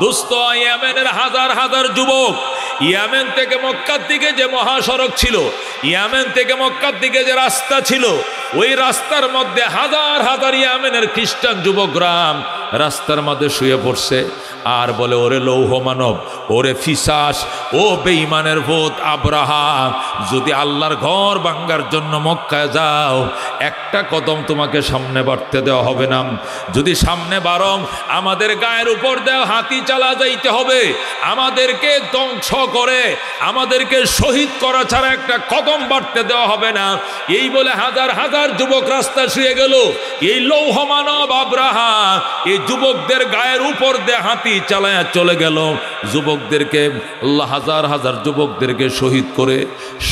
দোস্ত, ইয়েমেনের হাজার হাজার যুবক, ইয়েমেন থেকে মক্কার দিকে যে মহাসড়ক ছিল, ইয়েমেন থেকে মক্কার দিকে যে রাস্তা ছিল, ওই রাস্তার মধ্যে হাজার হাজার ইয়েমেনের খ্রিস্টান যুবকরা রাস্তার মধ্যে শুয়ে পড়ছে, আর বলে, ওরে লৌহ মানব, ওরে ফিসাস, ও বেঈমানের ভূত আব্রাহা, যদি আল্লাহর ঘর ভাঙ্গার জন্য মক্কায় যাও, একটা কদম তোমাকে সামনে বাড়তে দেওয়া হবে না। যদি সামনে বাড়ো, আমাদের গায়ের উপর দেওয়া হাতি চালা যাইতে হবে, আমাদেরকে ধ্বংস করে, আমাদেরকে শহীদ করা ছাড়া একটা কদম বাড়তে দেওয়া হবে না। এই বলে হাজার হাজার যুবক রাস্তা শুয়ে গেল। এই লৌহ মানব আব্রাহা এই যুবকদের গায়ের উপর দিয়ে হাতি চালায়া চলে গেল। যুবকদেরকে আল্লাহ হাজার হাজার যুবকদেরকে শহীদ করে,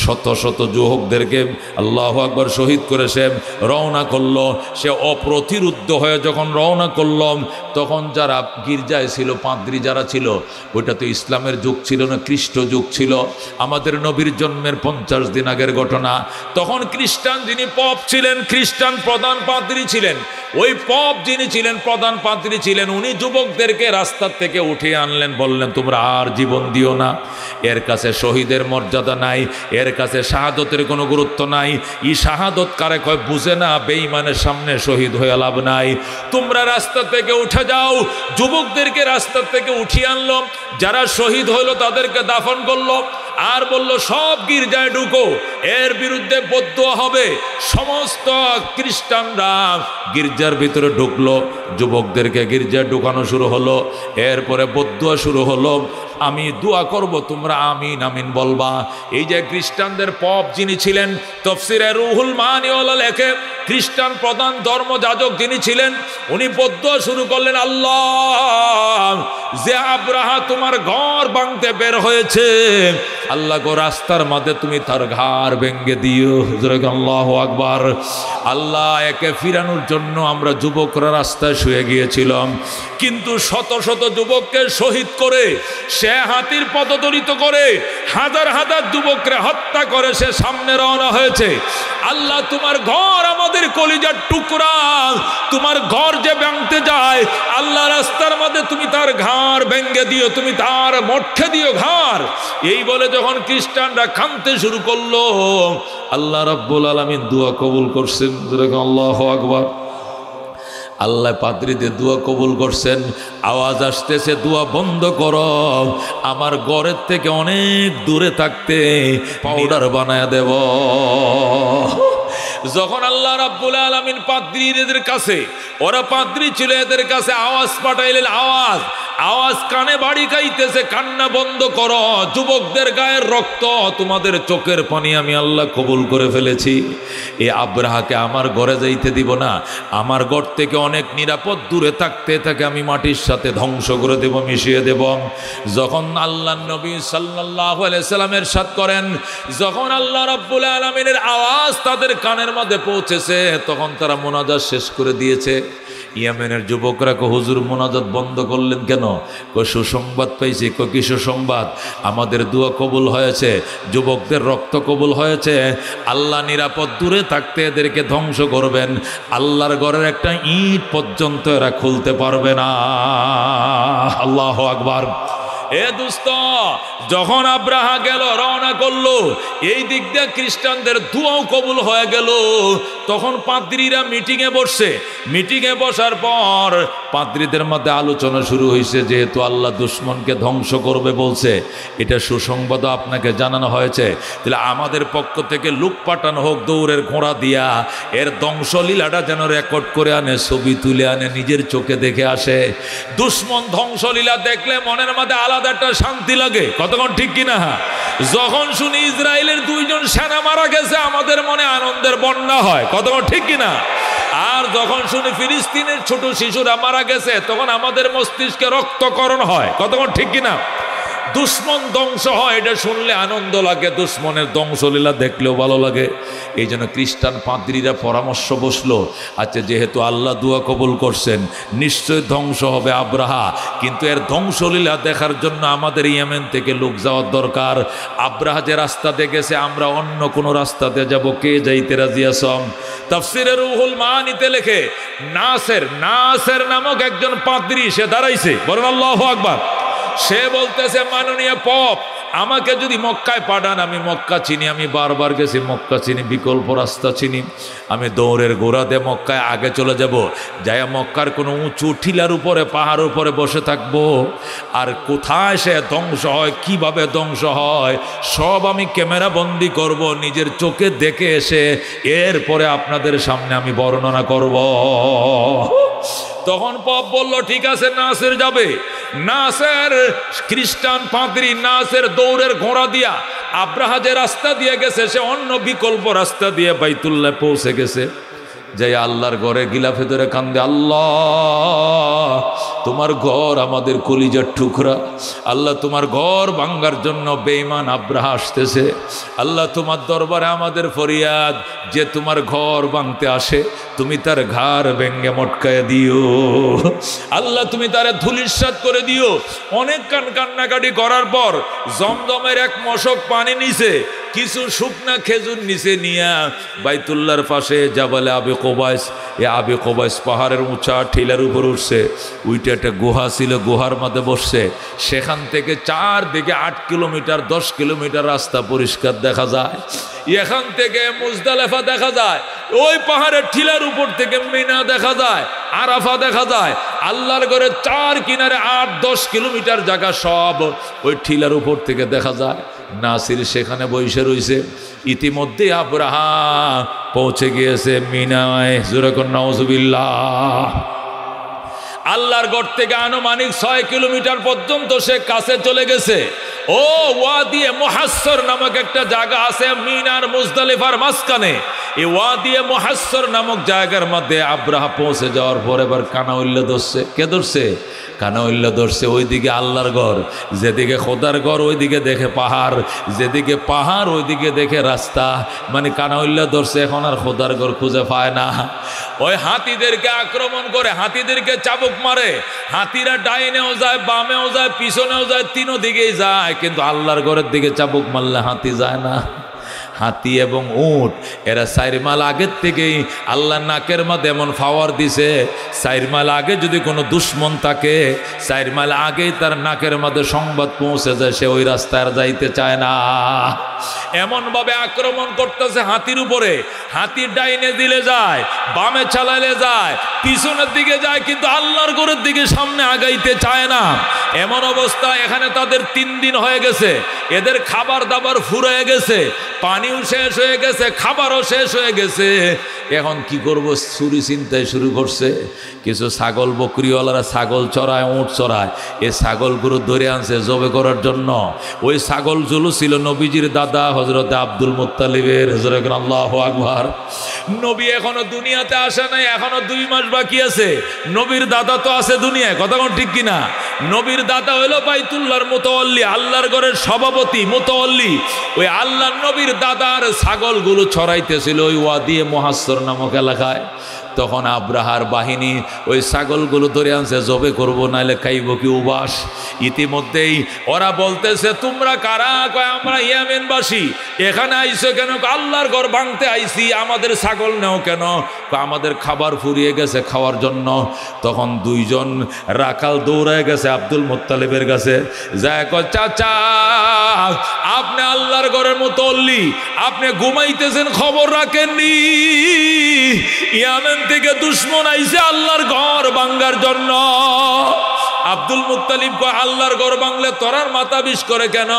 শত শত যুবকদেরকে আল্লাহু আকবার শহীদ করে সে রওনা করলো। সে অপ্রতিরুদ্ধ হয়ে যখন রওনা করল, তখন যারা গির্জায় ছিল, পাদ্রী যারা ছিল, ওইটা তো ইসলামের যুগ ছিল না, খ্রিস্ট যুগ ছিল, আমাদের নবীর জন্মের 50 দিন আগের ঘটনা। তখন খ্রিস্টান যিনি পপ ছিলেন, খ্রিস্টান প্রধান পাদ্রী ছিলেন, ওই পপ যিনি ছিলেন, প্রধান পাদ্রী ছিলেন, উনি যুবকদেরকে রাস্তার থেকে উঠিয়ে আনলেন, বললেন, তোমরা আর জীবন দিও না, এর কাছে শহীদের মর্যাদা নাই, এর কাছে শাহাদতের কোনো গুরুত্ব নাই। ই শাহাদত কারে কয় বুঝে না, বেঈমানের সামনে শহীদ হয়ে লাভ নাই, তোমরা রাস্তা থেকে উঠে যাও। যুবকদেরকে রাস্তা থেকে উঠিয়ে আনলো, যারা শহীদ হইল তাদেরকে দাফন করলো, আর বলল, সব গির্জায় ঢুকো, এর বিরুদ্ধে বদদোয়া হবে। সমস্ত খ্রিস্টানরা গির্জার ভিতরে ঢুকলো, যুবকদেরকে গির্জায় ঢুকানো শুরু হলো, এরপরে বদদোয়া শুরু হলো। আমি দোয়া করব, তোমরা আমিন আমিন বলবা। এই যে খ্রিস্টানদের পপ যিনি ছিলেন, তাফসীরে রুহুল মানিওয়ালা লেখে, খ্রিস্টান প্রধান ধর্মযাজক যিনি ছিলেন, উনি বদদোয়া শুরু করলেন, আল্লাহ, যে আব্রাহা তোমার ঘর ভাঙতে বের হয়েছে, আল্লাহ গো রাস্তার মধ্যে তুমি তার ঘর ভেঙে দিও। আল্লাহু আকবার। আল্লাহ, একে ফিরানোর জন্য আমরা যুবকরা রাস্তায় শুয়ে গিয়েছিলাম, কিন্তু শত শত যুবককে শহীদ করে, সে হাতির পদদলিত করে, হাজার হাজার যুবককে হত্যা করে সে সামনে রওনা হয়েছে। আল্লাহ, তোমার ঘর আমাদের কলিজার টুকরা, তোমার ঘর যে ভাঙতে যায়, আল্লাহ রাস্তার মধ্যে তুমি তার ঘর ভেঙে দিও, তুমি তার মঠে দিও ঘর। এই বলে যখন খ্রিস্টানরা কাঁদতে শুরু করলো, আল্লাহ রাব্বুল আলামিন দোয়া কবুল করছেন। আল্লাহু আকবার। আল্লাহ পাদ্রীদের দোয়া কবুল করছেন। আওয়াজ আসতেছে, দোয়া বন্ধ করো, আমার ঘরের থেকে অনেক দূরে থাকতে পাউডার বানায় দেব। যখন আল্লাহ রাব্বুল আলামিন পাদ্রীদের কাছে, ওরা পাদ্রী ছিল, এদের কাছে আওয়াজ পাঠাইলেন, আওয়াজ আওয়াজ কানে বাড়ি খাইতেছে, কান্না বন্ধ করো, যুবকদের গায়ের রক্ত, তোমাদের চোখের পানি আমি আল্লাহ কবুল করে ফেলেছি। এই আব্রাহাকে আমার ঘরে যাইতে দিব না, আমার ঘর থেকে অনেক নিরাপদ দূরে থাকতে থাকে আমি মাটির সাথে ধ্বংস করে দেব, মিশিয়ে দেব। যখন আল্লাহ নবী সাল্লাল্লাহু আলাইহি সাল্লামের সাথ করেন, যখন আল্লাহ রাব্বুল আলামিনের আওয়াজ তাদের কানের মধ্যে পৌঁছেছে, তখন তারা মোনাজাত শেষ করে দিয়েছে। ইয়েমেনের যুবকরা কো, হুজুর মোনাজাত বন্ধ করলেন কেন? কো, সুসংবাদ পাইছি। কো, কি সুসংবাদ? আমাদের দোয়া কবুল হয়েছে, যুবকদের রক্ত কবুল হয়েছে, আল্লাহ নিরাপদ দূরে থাকতে এদেরকে ধ্বংস করবেন, আল্লাহর ঘরের একটা ইট পর্যন্ত এরা খুলতে পারবে না। আল্লাহু আকবার। এ দোস্ত, যখন আব্রাহা গেল, রওনা করলো, এই দিক দিয়ে খ্রিস্টানদের দোয়াও কবুল হয়ে গেল। তখন পাদ্রীরা মিটিংয়ে বসছে, মিটিংয়ে বসার পর পাদ্রীদের মধ্যে আলোচনা শুরু হয়েছে, যেহেতু আল্লাহ দুশমনকে ধ্বংস করবে বলছে, এটা সুসংবাদ আপনাকে জানানো হয়েছে, তাহলে আমাদের পক্ষ থেকে লোক পাঠানো হোক, দৌড়ের ঘোড়া দিয়া এর ধ্বংসলীলাটা যেন রেকর্ড করে আনে, ছবি তুলে আনে, নিজের চোখে দেখে আসে। দুশমন ধ্বংসলীলা দেখলে মনের মধ্যে আলাদা একটা শান্তি লাগে, কতক্ষণ ঠিক কিনা? যখন শুনি ইসরায়েলের 2 জন সেনা মারা গেছে, আমাদের মনে আনন্দের বন্যা হয়, কতক্ষণ ঠিক কিনা? আর যখন শুনি ফিলিস্তিনের ছোট শিশুরা মারা গেছে তখন আমাদের মস্তিষ্কে রক্তকরণ হয়, কতক্ষণ ঠিক কিনা? দুশ্মন ধ্বংস হয় এটা শুনলে আনন্দ লাগে, দুশ্মনের ধ্বংসলীলা দেখলেও ভালো লাগে। এই জন্য খ্রিস্টান পাদ্রীরা পরামর্শ বসলো, আচ্ছা যেহেতু আল্লাহ দুয়া কবুল করছেন নিশ্চয় ধ্বংস হবে আব্রাহা, কিন্তু এর ধ্বংসলীলা দেখার জন্য আমাদের ইয়েমেন থেকে লোক যাওয়ার দরকার। আব্রাহা যে রাস্তাতে গেছে আমরা অন্য কোনো রাস্তাতে যাব, কে যাইতে রাজি আছম? তাফসিরে রুহুল মানিতে লেখে নাসের নামক একজন পাদ্রী সে দাঁড়াইছে, বলেন আল্লাহু আকবার। সে বলতেছে, মাননীয় পপ আমাকে যদি মক্কায় পাঠান, আমি মক্কা চিনি, আমি বারবার গেছি মক্কা চিনি, বিকল্প রাস্তা চিনি, আমি দৌড়ের গোড়া দিয়ে মক্কায় আগে চলে যাব, যাইয়া মক্কার কোনো উঁচু টিলার উপরে পাহাড়ের উপরে বসে থাকবো, আর কোথায় সে ধ্বংস হয়, কিভাবে ধ্বংস হয় সব আমি ক্যামেরা বন্দি করব, নিজের চোখে দেখে এসে এরপরে আপনাদের সামনে আমি বর্ণনা করব। তখন পপ বলল ঠিক আছে, নাসের যাবে। নাসের খ্রিস্টান পাদ্রী নাসের দৌড়ের ঘোড়া দিয়া আব্রাহা যে রাস্তা দিয়ে গেছে সে অন্য বিকল্প রাস্তা দিয়ে বাইতুল্লাহ পৌঁছে গেছে। যাই আল্লাহর ঘরে গিলাফে ধরে কান্দে, আল্লাহ তোমার ঘর আমাদের কলিজার টুকরা, আল্লাহ তোমার ঘর ভাঙ্গার জন্য বেঈমান আব্রাহা আসতেছে, আল্লাহ তোমার দরবারে আমাদের ফরিয়াদ, যে তোমার ঘর ভাঙতে আসে তুমি তার ঘাড় ভেঙ্গে মটকায় দিও, আল্লাহ তুমি তারে ধুলিস্যাৎ করে দিও। অনেক কান্নাকাটি করার পর জমজমের এক মশক পানি নিছে, কিছু শুকনা খেজুর নিচে নিয়া বাইতুল্লাহর পাশে জাবালে আবি কোবাইস, এ আবি কোবাইস পাহাড়ের উঁচা টিলার উপর উঠছে, ওইটা একটা গুহা ছিল, গুহার মধ্যে বসছে। সেখান থেকে চারদিকে 8 কিলোমিটার 10 কিলোমিটার রাস্তা পরিষ্কার দেখা যায়। এখান থেকে মুজদালেফা দেখা যায়, ওই পাহাড়ের টিলার উপর থেকে মিনা দেখা যায়, আরাফা দেখা যায়। আল্লাহর ঘরে 4 কিনারে 8-10 কিলোমিটার জায়গা সব ওই টিলার উপর থেকে দেখা যায়। নাসির সেখানে বসে রয়েছে। ইতিমধ্যে আব্রাহা পৌঁছে গিয়েছে মিনায়, জোরে কোন নাউজুবিল্লাহ। আল্লাহর ঘর থেকে আনুমানিক 6 কিলোমিটার পর্যন্ত সে কাছে চলে গেছে। ও ওয়াদিয়ে মুহাসসর নামক একটা জায়গা আছে মিনার মুজদালিফার মাঝখানে। এই ওয়াদিয়ে মুহাসসর নামক জায়গার মধ্যে আব্রাহা পৌঁছে যাওয়ার পর এবার কানাউল্লা ধরছে। কে ধরছে? কানাউল্লা ধরছে। ওইদিকে আল্লাহর ঘর, যেদিকে খোদার ঘর ওইদিকে দেখে পাহাড়, যেদিকে পাহাড় ওইদিকে দেখে রাস্তা। মানে কানাউল্লা ধরছে, এখন আর খোদার ঘর খুঁজে পায় না। ওই হাতিদেরকে আক্রমণ করে, হাতিদেরকে চাবুক মারে। হাতিরা ডাইনেও যায়, বামেও যায়, পিছনেও যায়, তিনো দিকেই যায়, কিন্তু আল্লাহর ঘরের দিকে চাবুক মারলে হাতি যায় না। হাতি এবং উট এরা 4 মাইল আগের থেকেই আল্লাহ নাকের মধ্যে এমন পাওয়ার দিছে, 4 মাইল আগে যদি কোনো দুশ্মন থাকে 4 মাইল আগেই তার নাকের মধ্যে সংবাদ পৌঁছে যায়, সে ওই রাস্তায় আর যাইতে চায় না। এমনভাবে আক্রমণ করতেছে হাতির উপরে। হাতির ডাইনে দিলে যায়, বামে চালাইলে যায়, পিছনের দিকে যায়, কিন্তু আল্লাহর ঘরের দিকে সামনে আগাইতে চায় না। এমন অবস্থা এখানে তাদের 3 দিন হয়ে গেছে। এদের খাবার দাবার ফুরিয়ে গেছে, পানিও শেষ হয়ে গেছে, খাবারও শেষ হয়ে গেছে। এখন কি করব? চুরি চিন্তায় শুরু করছে। কিছু ছাগল বকরিওয়ালারা ছাগল চড়ায়, উঁট চড়ায়। এই ছাগলগুলো ধরে আনছে জবে করার জন্য। ওই ছাগলগুলো ছিল নবীজির দাদা হযরত আব্দুল মুত্তালিবের। হযরত আল্লাহু আকবার। নবী এখনো দুনিয়াতে আসে নাই, এখনো 2 মাস বাকি আছে। নবীর দাদা তো আছে দুনিয়ায়, কথা কোন ঠিক কিনা? নবীর দাদা হইলো বাইতুল্লাহর মুতাওয়াল্লি, আল্লাহর ঘরের সভাপতি মুতাওয়াল্লি। ওই আল্লাহর নবীর দাদার ছাগলগুলো ছড়াইতেছিল ওই ওয়াদিয়ে মুহাসসর নামক এলাকায়। তখন আব্রাহার বাহিনী ওই ছাগলগুলো ধরে আনছে, জবে করবো নাহলে খাইব কি উবাস। ইতিমধ্যেই ওরা বলতেছে, তোমরা কারা? কয় আমরা ইয়েমেনবাসী। এখানে আইছো কেন? আল্লাহর ঘর ভাঙতে আইছি। আমাদের ছাগল নেও কেন? আমাদের খাবার ফুরিয়ে গেছে খাওয়ার জন্য। তখন 2 জন রাখাল দৌড়ায় গেছে আব্দুল মুত্তালিবের কাছে, যায় কয়, চাচা আপনি আল্লাহর ঘরের মুতাওয়াল্লি, আপনি ঘুমাইতেছেন, খবর রাখেননি? ইয়ামেন থেকে দুশ্মন আইছে আল্লাহর ঘর ভাঙ্গার জন্য। আব্দুল মুত্তালিব কয়, আল্লাহর ঘর ভাঙলে তোরার মাথা বিষ করে কেন?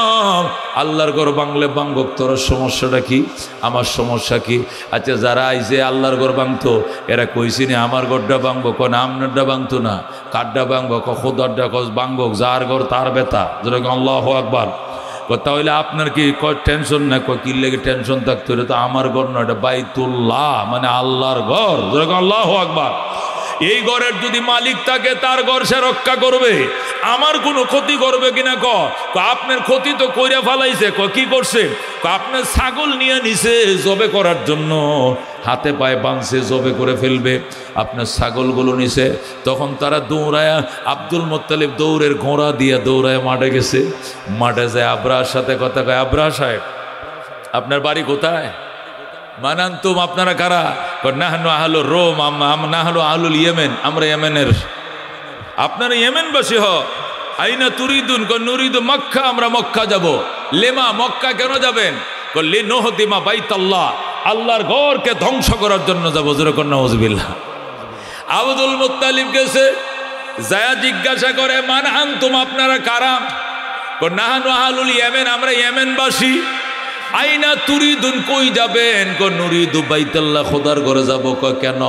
আল্লাহর ঘর ভাঙলে ভাঙ্গক, তোর সমস্যাটা কি? আমার সমস্যা কি? আচ্ছা যারা আইছে আল্লাহর ঘর ভাঙতো এরা কইছিনি আমার ঘরটা ভাঙবো? কোন আমনারটা ভাঙতো না, কাঠটা ভাঙবো? খোদারটা ভাঙবো, যার ঘর তার বেতা। যেরকম আল্লাহু আকবার। তাহলে আপনার কি টেনশন না? কি লেগে টেনশন থাকতো? এটা তো আমার ঘর না, এটা বাইতুল্লাহ, মানে আল্লাহর ঘর। আল্লাহু আকবার। এই ঘরের যদি মালিক থাকে তার ঘর সে রক্ষা করবে। আমার কোনো ক্ষতি করবে কিনা? আপনার ক্ষতি তো কইরা ফেলাইছে। কি করছে? আপনার ছাগল নিয়ে নিছে জবে করার জন্য, হাতে পায়ে বাঁধছে, জবে করে ফেলবে। আপনার ছাগলগুলো নিছে, তখন তারা দৌড়ায়, আব্দুল মুত্তালিব দৌড়ের ঘোড়া দিয়ে দৌড়ায় মাঠে গেছে। মাঠে যায় আবরাহার সাথে কথা কয়, আবরাহা সাহেব আপনার বাড়ি কোথায়? মানান্তুম, আপনারা কারা? নাহনু আহলুর রোম, নাহনু আহলুল ইয়েমেন, আমরা ইয়েমেনের। আপনারা ইয়েমেনবাসী হ? আইনা তুরিদুন? নুরিদু মক্কা, আমরা মক্কা যাব। লেমা, মক্কা কেন যাবেন? লিনুহদিমা বাইতাল্লাহ, আল্লাহর ঘরকে ধ্বংস করার জন্য যাবো। যেরকম নাউজুবিল্লাহ। আব্দুল মুত্তালিব গেছে, যায়া জিজ্ঞাসা করে, মান আনতুম, আপনারা কারা? নাহনু আহলুল ইয়েমেন, আমরা ইয়েমেনবাসী। আইনা তুরিদুন, কই যাবেন? নুরিদু বাইতাল্লাহ, খোদার ঘরে যাব। কেন?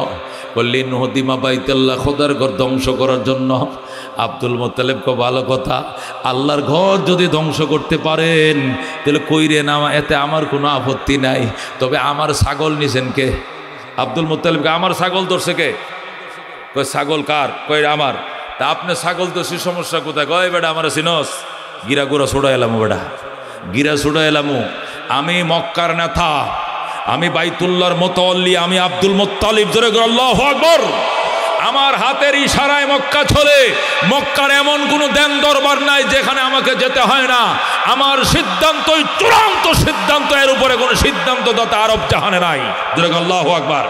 লিনুহদিমা বাইতাল্লাহ, খোদার ঘর ধ্বংস করার জন্য। আব্দুল মুত্তালিব ভালো কথা, আল্লাহর ঘর যদি ধ্বংস করতে পারেন তাহলে কইরে না, এতে আমার কোনো আপত্তি নাই। তবে আমার ছাগল নিছেন কে? আব্দুল মুত্তালিবকে আমার ছাগল ধরছে কে? কই ছাগল কার? কই আমার। তা আপনি ছাগল তো সে সমস্যা কোথায়? কয় বেটা আমার সিনস, গিরা গুড়া ছোড়া এলাম, বেটা গিরা ছোড়া এলাম। আমি মক্কার নেতা, আমি বাইতুল্লাহর মুতাওয়াল্লি, আমি আব্দুল মুত্তালিব। জোরে আল্লাহু আকবার। আমার হাতের ইশারায় মক্কা চলে। মক্কার এমন কোনো দেন দরবার নাই যেখানে আমাকে যেতে হয় না। আমার সিদ্ধান্তই চূড়ান্ত সিদ্ধান্ত, এর উপরে কোনো সিদ্ধান্ত দাতা আরব জাহানে নাই। জোরে আল্লাহু আকবার।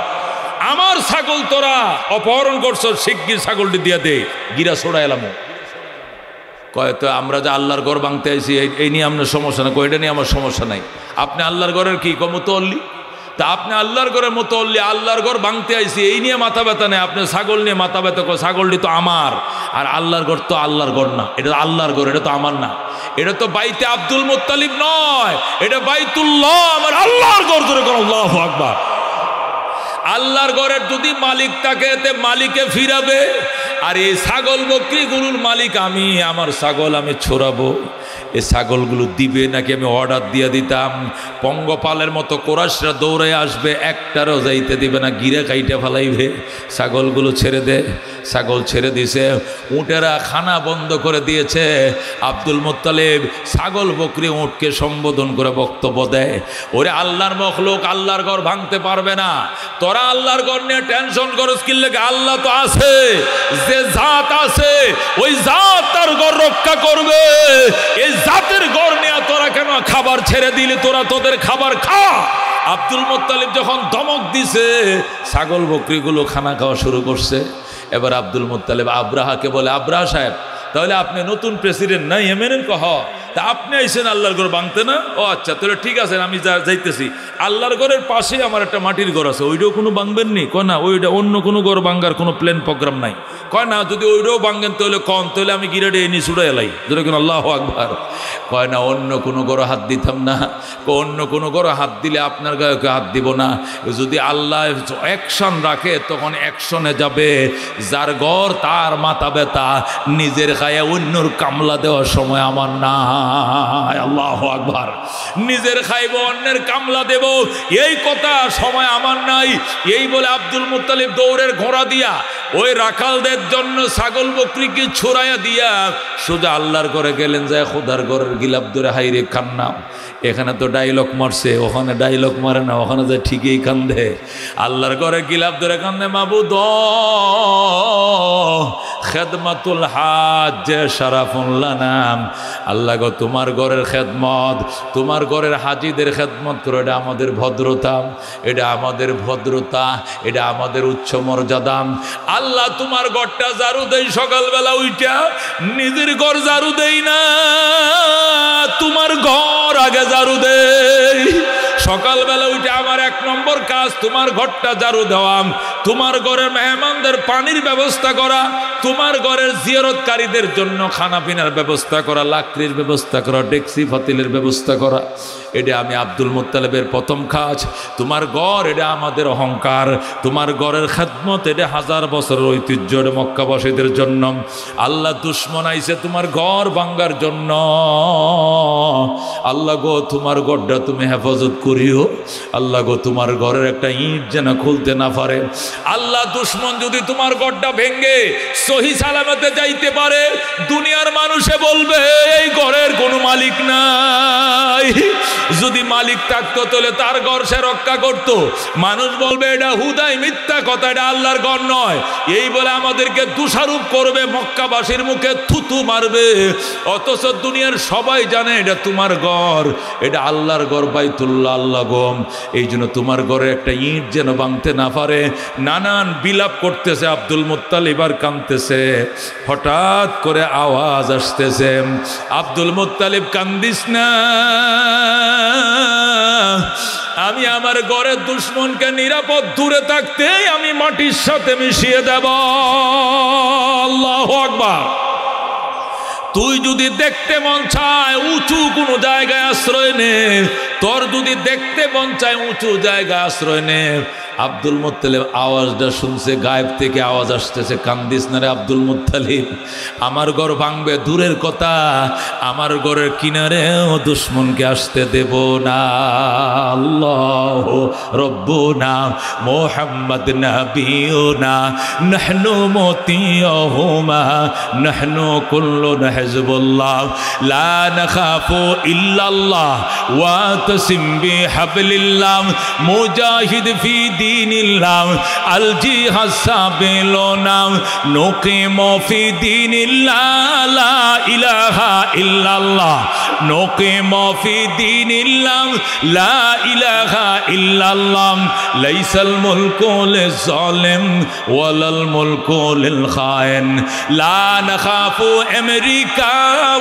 আমার ছাগল তোরা অপহরণ করছো, শিগগির ছাগলটি দিয়ে দে, গিরা ছোড়া এলাম। কয় তো আমরা যে আল্লাহর ঘর ভাঙতে আইছি, এই নিয়ে আপনার সমস্যা না? কয়টা নিয়ে আমার সমস্যা নাই। আপনি আল্লাহর ঘরের কি মুতাওয়াল্লি? তা আপনি আল্লাহর ঘরের মুতাওয়াল্লি, আল্লাহর ঘর ভাঙতে আইছি, এই নিয়ে মাথা ব্যথা নেই। আপনি ছাগল নিয়ে মাথা ব্যথা করে, ছাগলটি তো আমার। আর আল্লাহর ঘর তো আল্লাহর ঘর না, এটা আল্লাহর ঘর, এটা তো আমার না। এটা তো বাইতে আব্দুল মুত্তালিব নয়, এটা বাইতুল্লাহ, আমার আল্লাহর ঘর। ধরে কোন আল্লাহু আকবার। আল্লাহর ঘরের যদি মালিক থাকে এতে মালিকে ফিরাবে। আর এই ছাগল বকরিগুলোর মালিক আমি, আমার ছাগল আমি ছড়াবো। এই ছাগলগুলো দিবে নাকি আমি অর্ডার দিয়ে দিতাম? পঙ্গপালের মতো কোরাসরা দৌড়ে আসবে, একটারও যাইতে দিবে না, গিরে কাইটে ফেলাইবে। ছাগলগুলো ছেড়ে দে। ছাগল ছেড়ে দিছে, উটেরা খানা বন্ধ করে দিয়েছে। আব্দুল মুত্তালিব ছাগল বকরি উটকে সম্বোধন করে বক্তব্য দেয়, ওরে আল্লাহর মখলুক, আল্লাহর ঘর ভাঙতে পারবে না। তোরা আল্লাহর ঘর নিয়ে টেনশন করস কি লাগে? আল্লাহ তো আছে, যে জাত আছে ওই জাত তার ঘর রক্ষা করবে। এই জাতের ঘর নিয়ে তোরা কেন খাবার ছেড়ে দিলি? তোরা তোদের খাবার খা। আব্দুল মুত্তালিব যখন ধমক দিছে, ছাগল বকরিগুলো খানা খাওয়া শুরু করছে। এবার আব্দুল মুত্তালিব আবরাহাকে বলে, আবরাহা সাহেব, তাহলে আপনি নতুন প্রেসিডেন্ট না ইয়েমেনের? কহ, তা আপনি আইসেন আল্লাহর ঘর ভাঙতে না? ও আচ্ছা, তাহলে ঠিক আছে, আমি যাইতেছি। আল্লাহর ঘরের পাশে আমার একটা মাটির ঘর আছে, ওইটাও কোনো ভাঙবেন নি? কয় না, ওইটা অন্য কোনো ঘর ভাঙ্গার কোনো প্ল্যান প্রোগ্রাম নাই। কয় না, যদি ওইটাও ভাঙ্গেন তাহলে কন, তাহলে আমি গিরাডে এনে ছুড়ে এলাই। ধরে কেন আল্লাহু আকবার। কয় না, অন্য কোনো ঘরে হাত দিতাম না। অন্য কোনো ঘরে হাত দিলে আপনার গায়ে হাত দিব না। যদি আল্লাহ অ্যাকশন রাখে তখন অ্যাকশনে যাবে। যার ঘর তার মাথা ব্যথা, নিজের খায়ে অন্যর কামলা দেওয়ার সময় আমার না। আল্লাহু আকবার। নিজের খাইব, অন্যের কামলা দেব, এই কথা সময় আমার নাই। এই বলে আব্দুল মুত্তালিব দৌড়ের ঘোড়া দিয়া ওই রাখালদের জন্য ছাগল বকরিকে ছড়াইয়া দিয়া সোজা আল্লাহর ঘরে গেলেন। যায় খোদার ঘরের গিলাপ ধরে হাইরে কান্না। এখানে তো ডাইলগ মারছে, ওখানে ডাইলগ মারে না, ওখানে যায় ঠিকই কান্দে। আল্লাহর ঘরে গিলাপ ধরে কান্দে, মাবুদ খেদমাতুল হাজ শারাফুল্লাহ নাম। আল্লাহ গো, তোমার ঘরের খেদমত, তোমার ঘরের হাজিদের খেদমত করো, এটা আমাদের ভদ্রতা, এটা আমাদের ভদ্রতা, এটা আমাদের উচ্চ মর্যাদা। আল্লাহ তোমার ঘরটা ঝাড়ু দেই সকালবেলা উইটা, নিজের ঘর ঝাড়ু দেই না, তোমার ঘর আগে ঝাড়ু দেই। সকালবেলা উঠে আমার 1 নম্বর কাজ তোমার ঘরটা ঝাড়ু দেওয়া। তোমার ঘরের মেহমানদের পানির ব্যবস্থা করা, তোমার ঘরের জিয়ারতকারীদের জন্য খানা পিনার ব্যবস্থা করা, লাকড়ির ব্যবস্থা করা, ডেকসি ফাতিলের ব্যবস্থা করা। এটা আমি আব্দুল মুত্তালিবের প্রথম কাজ। তোমার ঘর এটা আমাদের অহংকার, তোমার ঘরের খেদমত এটা 1000 বছরের ঐতিহ্য মক্কাবাসীদের জন্য। আল্লাহ দুশ্মন আইছে তোমার ঘর ভাঙ্গার জন্য। আল্লাহ গো তোমার ঘরটা তুমি হেফাজত করিও। আল্লাহ গো তোমার ঘরের একটা ইট যেন খুলতে না পারে। আল্লাহ দুশ্মন যদি তোমার ঘরটা ভেঙ্গে সহি সালামতে যাইতে পারে, দুনিয়ার মানুষে বলবে এই ঘরের কোনো মালিক নাই। যদি মালিক থাকতো তাহলে তার ঘর সে রক্ষা করতো। মানুষ বলবে এটা হুদাই মিথ্যা কথা, এটা আল্লাহর ঘর নয়। এই বলে আমাদেরকে দোষারোপ করবে, মক্কাবাসীর মুখে থুতু মারবে। অথচ দুনিয়ার সবাই জানে এটা তোমার ঘর, এটা আল্লাহর ঘর, বাইতুল্লাহ, আল্লাহ গম। এই জন্য তোমার ঘরে একটা ইট যেন ভাঙতে না পারে। নানান বিলাপ করতেছে আব্দুল মুত্তালিব আর কাঁদতেছে। হঠাৎ করে আওয়াজ আসতেছে, আব্দুল মুত্তালিব কান্দিস না, আমি আমার ঘরের দুশ্মনকে নিরাপদ দূরে থাকতে আমি মাটির সাথে মিশিয়ে দেব। আল্লাহু আকবার। তুই যদি দেখতে মন চায় উঁচু কোনো জায়গায় আশ্রয় নে, তোর যদি দেখতে মন চায় উঁচু জায়গায় আশ্রয় নে। আব্দুল মুত্তালিব আওয়াজটা শুনছে, গায়েব থেকে আওয়াজ আসতেছে, কান্দিস না রে আব্দুল মুত্তালিব, আমার ঘর ভাঙবে দূরের কথা, আমার ঘরের কিনারেও দুশ্মনকে আসতে দেব না। আল্লাহ রব্বুনা মুহাম্মদ নবিয়ুনা নাহনু মুতিয়ুহুমা নাহনু কুল্লুন হিজবুল্লাহ লা নাখাফু ইল্লাল্লাহ ওয়া তাসিম বিহাবলিল্লাহ মুজাহিদ ফি দীনিল্লাহ আল জিহাদ সাবিলুনা নুকিমু ফি দীনিল্লাহ লা ইলাহা ইল্লাল্লাহ নুকিমু ফি দীনিল্লাহ লা ইলাহা ইল্লাল্লাহ লাইসাল মুলকু লিজ-জালিম ওয়ালাল মুলকু লিল খায়েন লা নাখাফু আমেরিকা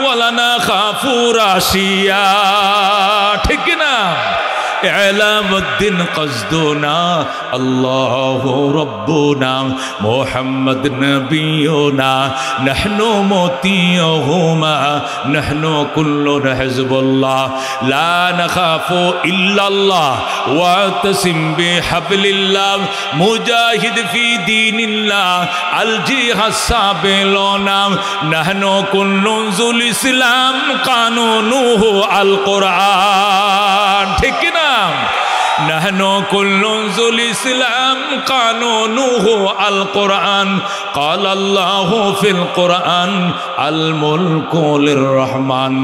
ওয়ালা নাখাফু রাশিয়া। ঠিক না? إعلام الدين قصدنا الله ربنا محمد نبينا نحن مطيعهما نحن كلنا حزب الله لا نخاف إلا الله واعتصم بحبل الله مجاهد في دين الله الجهاد سابلنا نحن كل ذو الإسلام قانونه القرآن. ঠিক না? نحن كل ذو الإسلام قانونه القرآن قال الله في القرآن الملك للرحمن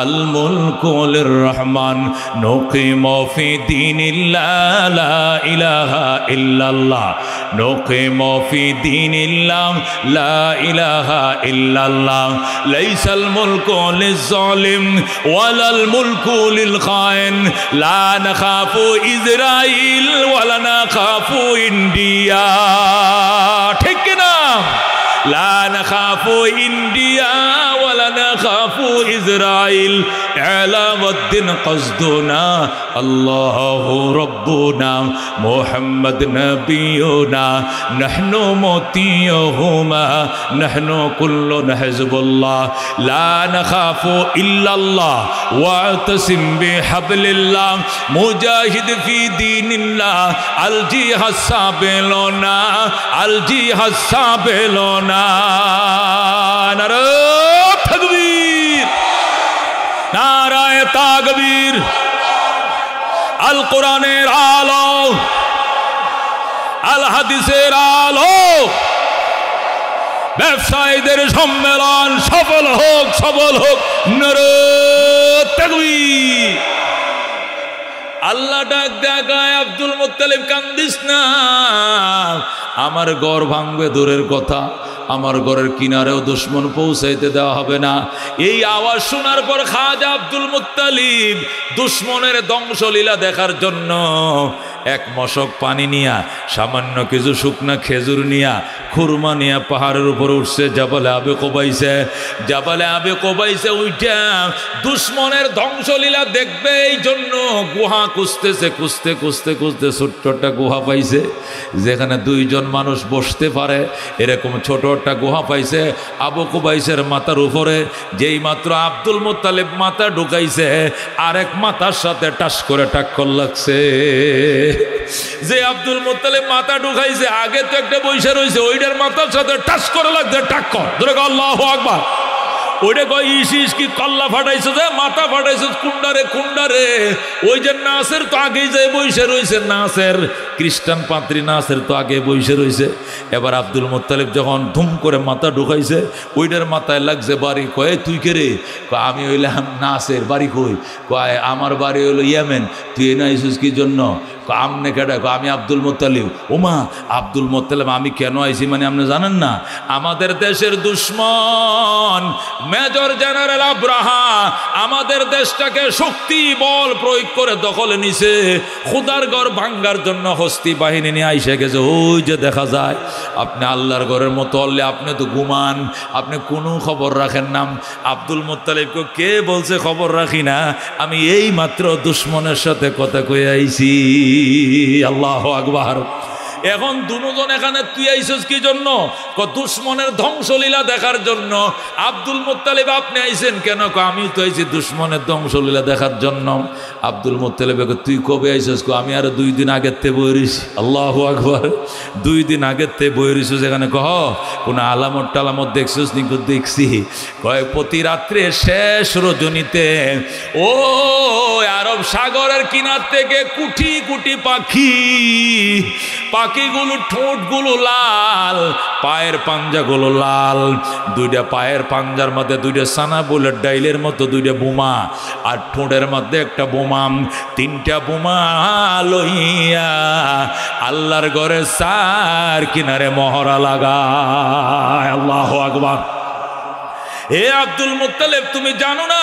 الملك للرحمن نقيم في دين الله لا إله إلا الله نقيم في دين الله لا إله إلا الله ليس الملك للظالم ولا الملك للخائن لا نخاف ইসরাইল ওয়ালা নাখাফু ইন্ডিয়া। ঠিক না? লা নাখাফু ইন্ডিয়া ওয়ালা নাখাফু ইসরাইল ইলামুদ্দিন কসদুনা আল্লাহু রাব্বুনা মুহাম্মদ নবিয়ুনা নাহনু মুতিয়ুহুমা নাহনু কুল্লুনা হিজবুল্লাহ লা নাখাফু ইল্লাল্লাহ ওয়াতাসিম বিহাবলিল্লাহ মুজাহিদ ফি দীনিল্লাহ আল জিহাদ সাবিলুনা আল জিহাদ সাবিলুনা। নারে তাকবীর, নারায়ে তাকবীর। আল কোরআনের আলো, আল হাদিসের আলো, ব্যবসায়ীদের সম্মেলন সফল হোক, সফল হোক। নারে তাকবীর। আল্লাহ ডাক দেখায়, আব্দুল মুত্তালিব কান্দিস না, আমার ঘর ভাঙবে দূরের কথা, আমার ঘরের কিনারেও দুশ্মন পৌঁছাইতে দেওয়া হবে না। এই আওয়াজ শোনার পর খাজা আব্দুল মুত্তালিব দুশ্মনের ধ্বংসলীলা দেখার জন্য এক মশক পানি নিয়া, সামান্য কিছু শুকনা খেজুর নিয়া, খুরমা নিয়া পাহাড়ের উপর উঠছে, জাবালে আবে কোবাইছে। জাবালে আবে কোবাইছে উইটা দুশ্মনের ধ্বংসলীলা দেখবে এই জন্য গুহা খুঁজতেছে, খুঁজতে খুঁজতে খুঁজতে ছোট্ট একটা গুহা পাইছে যেখানে দুইজন মানুষ বসতে পারে, এরকম ছোট একটা গুহা পাইছে আবু কুবাইসের মাথার উপরে। যেই মাত্র আব্দুল মুত্তালিব মাথা ঢুকাইছে, আরেক মাথার সাথে টাস করে টাক্কর লাগছে। যে আব্দুল মুত্তালিব মাথা ঢুকাইছে, আগে তো একটা বৈশা রয়েছে, ওইটার মাথার সাথে টাস করে লাগছে টাক্কর। ধরে আল্লাহু আকবার। ওইটা কয় ইস কি কল্লা ফাটাইছে, যে মাথা ফাটাইছে কুন্ডারে কুন্ডারে। ওই যে নাসের তো আগেই যে বৈশে রয়েছে, নাসের খ্রিস্টান পাত্রী নাসের তো আগে বৈশে রয়েছে। এবার আব্দুল মুত্তালিব যখন ধুম করে মাথা ঢুকাইছে, ওইটার মাথায় লাগছে বাড়ি। কয় তুই কে রে? আমি হইলাম নাসের। বাড়ি কই? কয় আমার বাড়ি হইলো ইয়েমেন। তুই এনে আইসিস কি জন্য? আমনে কেডা? আমি আব্দুল মুত্তালিব। ওমা আব্দুল মুত্তালিব, আমি কেন আইছি মানে আপনি জানেন না? আমাদের দেশের দুশ্মন মেজর জেনারেল আব্রাহা আমাদের দেশটাকে শক্তি বল প্রয়োগ করে দখলে নিছে। খুদার ঘর ভাঙ্গার জন্য হস্তি বাহিনী নিয়ে আইসে গেছে। ওই যে দেখা যায়। আপনি আল্লাহর ঘরের মতো হলে আপনি তো ঘুমান, আপনি কোনো খবর রাখেন না। আব্দুল মুত্তালিবকে কে বলছে খবর রাখি না? আমি এই মাত্র দুশ্মনের সাথে কথা কয়ে আইছি। আল্লাহু আকবার। এখন দুজন এখানে তুই আইসিস কি জন্য? দুশ্মনের ধ্বংসলীলা দেখার জন্য। আব্দুল মুত্তালিব আপনি আইসেন কেন? আমি তো আইছি দুশ্মনের ধ্বংসলীলা দেখার জন্য। আব্দুল মুত্তালিব তুই কবে আইসিস? আমি আর 2 দিন আগের তে বই রইছি। আল্লাহু আকবার। 2 দিন আগের তে বই রইছিস এখানে? কহ কোন আলামত টালামত দেখছিস? নিকট দেখছি। কয় প্রতি রাত্রে শেষ রজনীতে ও আরব সাগরের কিনার থেকে কুটি কুটি পাখি, পাখিগুলো ঠোঁটগুলো লাল, পায়ের পাঞ্জাগুলো লাল, 2টা পায়ের পাঞ্জার মধ্যে 2টা সানা বুলেট ডাইলের মতো 2টা বোমা, আর ঠোঁটের মধ্যে একটা বোমা, 3টা বোমা লইয়া আল্লাহর ঘরে সার কিনারে মহড়া লাগায়। আল্লাহু আকবার। হে আব্দুল মুত্তালিব, তুমি জানো না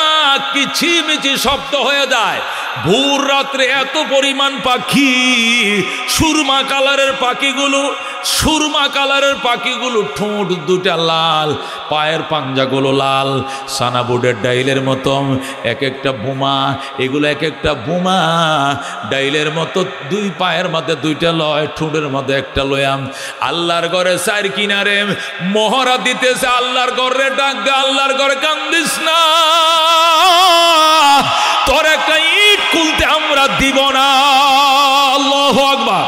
কিচিমিচি শব্দ হয়ে যায় ভোর রাত্রে। এত পরিমাণ পাখি, সুরমা কালারের পাখিগুলো, সুরমা কালারের পাখিগুলো, ঠোঁট 2টা লাল, পায়ের পাঞ্জাগুলো লাল, সানাবুডের ডাইলের মতো এক একটা বোমা। এগুলো এক একটা বোমা ডাইলের মতো, 2 পায়ের মধ্যে 2টা লয়, ঠোঁটের মধ্যে একটা লয়াম। আল্লাহর ঘরে সার কিনারে মহড়া দিতেছে। আল্লাহর ঘরে ডাক দে, আল্লাহর ঘরে কান্দিস না, তোর একটা ইট খুলতে আমরা দিব না। আল্লাহু আকবার।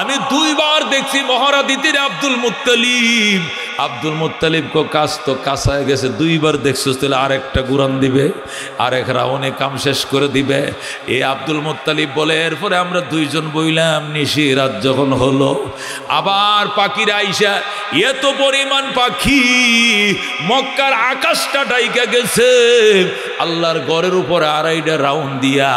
আমি 2 বার দেখছি মহড়া দিতে আব্দুল মুত্তালিব। আব্দুল মুত্তালিব কাজ তো কাঁচায় গেছে। 2 বার দেখছিস, তাহলে আরেকটা গুরান দিবে, আরেক রাউনে কাম শেষ করে দিবে। এই আব্দুল মুত্তালিব বলে এরপরে আমরা 2 জন বইলাম। নিশি রাত যখন হলো, আবার পাখিরা আইসা, এত পরিমাণ পাখি মক্কার আকাশটা ডাইকা গেছে। আল্লাহর ঘরের উপরে 2.5টা রাউন্ড দিয়া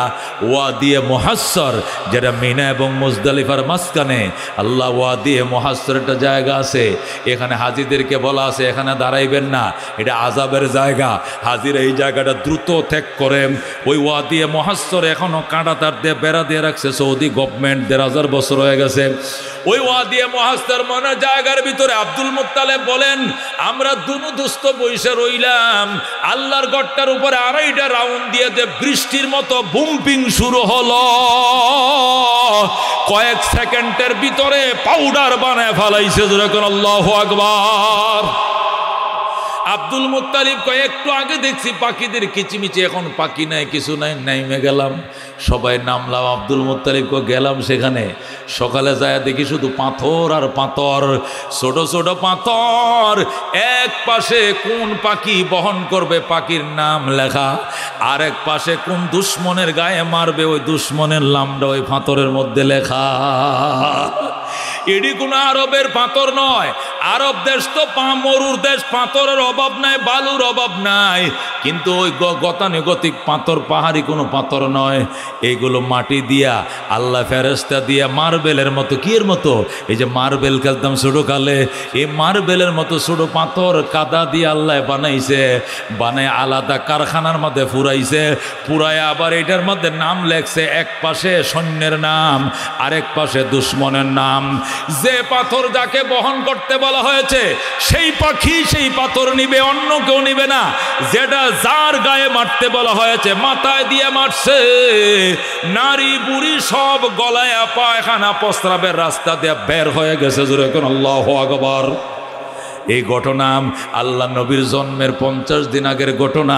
ওয়াদিয়ে মুহাসসর, যেটা মিনা এবং মুজদালিফার মাঝখানে, আল্লাহ ওয়াদিয়ে মুহাসসর একটা জায়গা আছে। এখানে হাজিদেরকে বলা আছে এখানে দাঁড়াইবেন না, এটা আযাবের জায়গা। হাজিরা এই জায়গাটা দ্রুত ত্যাগ করে। ওই ওয়াদিয়ে মুহাসসর এখনো কাঁটাতার দিয়ে বেড়া দিয়ে রাখছে সৌদি গভর্নমেন্ট, 1000 বছর হয়ে গেছে। ওই ওয়াদিয়ে মুহাসসর মনে জায়গার ভিতরে আব্দুল মুত্তালিব বলেন, আমরা দুনো দোস্ত বইসা রইলাম। আল্লাহর গড়টার উপরে 2.5টা রাউন্ড দিয়ে যে বৃষ্টির মতো বুম্পিং শুরু হলো। কয়েক সেকেন্ডের ভিতরে পাউডার বানায় ফেলাইছে। যেরকম আল্লাহু আকবার। আব্দুল মুত্তালিব একটু আগে দেখছি পাখিদের কিচিমিচি, এখন পাখি নাই, কিছু নাই, নাইমে গেলাম, সবাই নামলাম। আব্দুল মুত্তালিব গেলাম সেখানে। সকালে যায় দেখি শুধু পাথর আর পাথর, ছোট ছোট পাথর। এক পাশে কোন পাখি বহন করবে পাখির নাম লেখা, আর এক পাশে কোন দুশ্মনের গায়ে মারবে ওই দুশ্মনের নামটা ওই পাথরের মধ্যে লেখা। এটি কোনো আরবের পাথর নয়, আরব দেশ তো মরুর দেশ, পাথরের অভাব নাই, বালুর অভাব নাই, কিন্তু ওই গতানুগতিক পাথর পাহাড়ি কোনো পাথর নয়, এইগুলো মাটি দিয়া আল্লাহ ফেরেশতা দিয়া মার্বেলের মতো, কি এর মতো, এই যে মার্বেল খেলতাম ছোটো কালে, এই মার্বেলের মতো ছোটো পাথর কাদা দিয়ে আল্লাহ বানাইছে, বানায় আলাদা কারখানার মধ্যে পুরাইছে, পুরায় আবার এটার মধ্যে নাম লেখছে, এক পাশে সৈন্যের নাম, আরেক পাশে দুশ্মনের নাম। যে পাথর যাকে বহন করতে বলা হয়েছে সেই পাখি সেই পাথর নিবে, অন্য কেউ নিবে না। যেটা যার গায়ে মারতে বলা হয়েছে মাথায় দিয়ে মারছে, নারী বুড়ি সব গলায় পায়খানা প্রস্রাবের রাস্তা দিয়ে বের হয়ে গেছে। জোরে কোন আল্লাহু আকবার। এই ঘটনা আল্লাহ নবীর জন্মের 50 দিন আগের ঘটনা,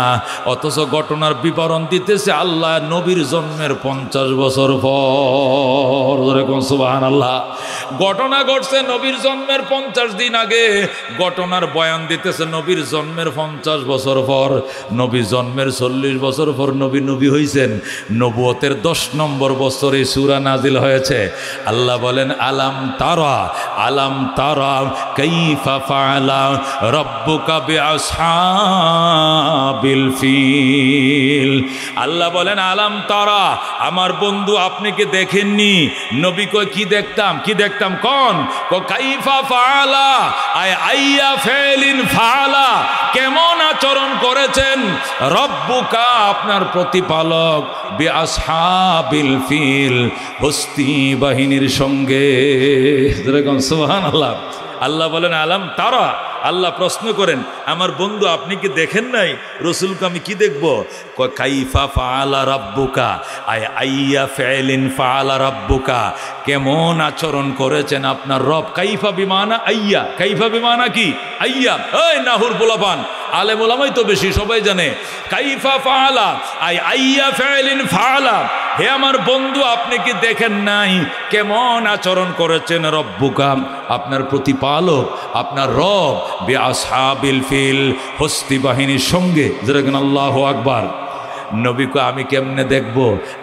অথচ ঘটনার বিবরণ দিতেছে আল্লাহ নবীর জন্মের 50 বছর পর। সুবহানাল্লাহ। ঘটনা ঘটছে নবীর জন্মের 50 দিন আগে, ঘটনার বয়ান দিতেছে নবীর জন্মের 50 বছর পর। নবী জন্মের 40 বছর পর নবী হইছেন। নবুয়তের 10 নম্বর বছরে সূরা নাজিল হয়েছে। আল্লাহ বলেন আলাম তারা কাইফা ফাআলা রাব্বুকা বিআসহাবিল ফিল। আল্লাহ বলেন আলাম তারা, আমার বন্ধু আপনি কি দেখেননি? নবী কই কি দেখতাম কোন কাইফা ফাআলা, আইয়া ফাইলিন ফাআলা, কেমন আচরণ করেছেন রব্বুকা আপনার প্রতিপালক বিআসহাবিল ফিল, হস্তি বাহিনীর সঙ্গে। সুবহানাল্লাহ। আল্লাহ বলেন আলাম তারা, আল্লাহ প্রশ্ন করেন আমার বন্ধু আপনি কি দেখেন নাই? রসুলকে আমি কি দেখব? কাইফা ফাআলা রাব্বুকা, আইয়া ফাইলিন ফাআলা রাব্বুকা, কেমন আচরণ করেছেন আপনার রব। কাইফা বিমানা আইয়া, কাইফা বিমানা কি আইয়া, এই নাহুর পোলাপান আলেম ওলামাই তো বেশি, সবাই জানে। কাইফা ফাআলা আইয়া ফাইলিন ফাআলা, হে আমার বন্ধু আপনি কি দেখেন নাই কেমন আচরণ করেছেন রব্বুকা আপনার প্রতিপালক, আপনার রব বিআসহাবিল ফিল, হস্তি বাহিনীর সঙ্গে। যেরকম আল্লাহু আকবার। নবীকে আমি কেমনে দেখব?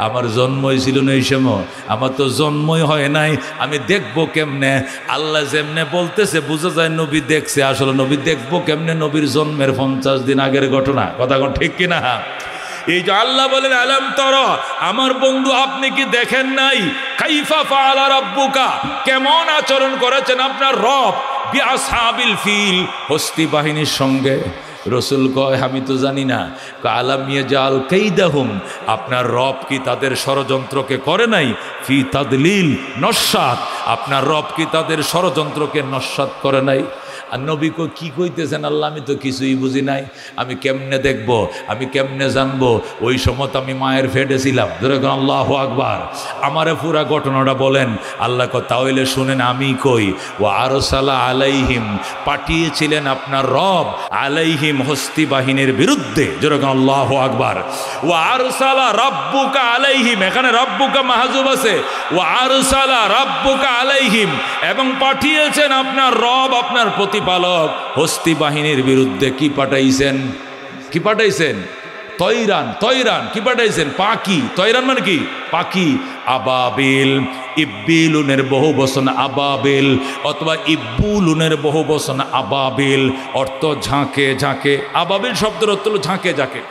আমার জন্মই ছিল না এই সময়, আমার তো জন্মই হয় নাই, আমি দেখব কেমনে? আল্লাহ যেমনে বলতেছে বোঝা যায় নবী দেখছে। আসলে নবী দেখব কেমনে? নবীর জন্মের 50 দিন আগের ঘটনা। কথা কোন ঠিক কিনা? এই যে আল্লাহ বলেন আলাম তারা, আমার বন্ধু আপনি কি দেখেন নাই কাইফা ফাআলা রাব্বুকা, কেমন আচরণ করেছেন আপনার রব বিআসহাবিল ফিল, হস্তি বাহিনীর সঙ্গে। রসুল কয় আমি তো জানি না। আলাম ইয়াজাল কাইদাহুম, আপনার রব কি তাদের ষড়যন্ত্রকে করে নাই? ফি তাদলিল নস্যাত, আপনার রব কি তাদের ষড়যন্ত্রকে নস্যাত করে নাই? আর নবী কি কইতেছেন আল্লাহ আমি তো কিছুই বুঝি নাই, আমি কেমনে দেখব, আমি কেমনে জানবো? ওই সময় তো আমি মায়ের ফেটে ছিলাম। যেরকম আল্লাহু আকবার। আমারে পুরা ঘটনাটা বলেন। আল্লাহ তাহলে শুনেন আমি কই। ও আরসালা আলাইহিম, পাঠিয়েছিলেন আপনার রব আলাইহিম হস্তি বাহিনীর বিরুদ্ধে। যেরকম আল্লাহু আকবার। ও আরসালা রাব্বুকা আলাইহিম, এখানে রাব্বুকা মাহজুব আছে। ও আরসালা রাব্বুকা আলাইহিম, এবং পাঠিয়েছেন আপনার রব আপনার প্রতিপালক হস্তি বাহিনীর বিরুদ্ধে। কি পাঠাইছেন? তৈরান কি পাঠাইছেন? পাখি। তৈরান মানে কি? পাখি। আবাবিল, ইব্বিলুনের বহু বচন আবাবিল, অথবা ইব্বুলুনের বহু বচন আবাবিল, অর্থ ঝাঁকে ঝাঁকে। আবাবিল শব্দের অর্থ হলো ঝাঁকে ঝাঁকে।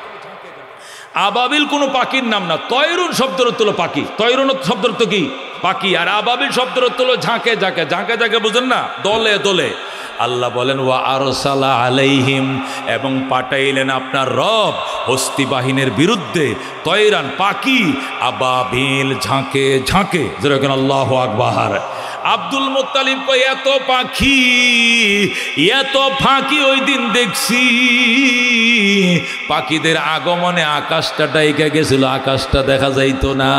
আবাবিল কোনো পাখির নাম না। তয়রুন শব্দের অর্থ হলো পাখি। তয়রুন শব্দের অর্থ কি? পাখি। আর আবাবিল শব্দের অর্থ হলো ঝাঁকে ঝাঁকে। ঝাঁকে ঝাঁকে বুঝেন না? দলে দলে। আল্লাহ বলেন ওয়া আরসালা আলাইহিম, এবং পাঠাইলেন আপনার রব হস্তি বাহিনীর বিরুদ্ধে তয়রান পাখি, আবাবিল ঝাঁকে ঝাঁকে। যেরকম আল্লাহু আকবার। আব্দুল মুত্তালিব কই এত ফাঁকি ওই দিন দেখছি, পাখিদের আগমনে আকাশটা ডাইকা গেছিল, আকাশটা দেখা যাইতো না।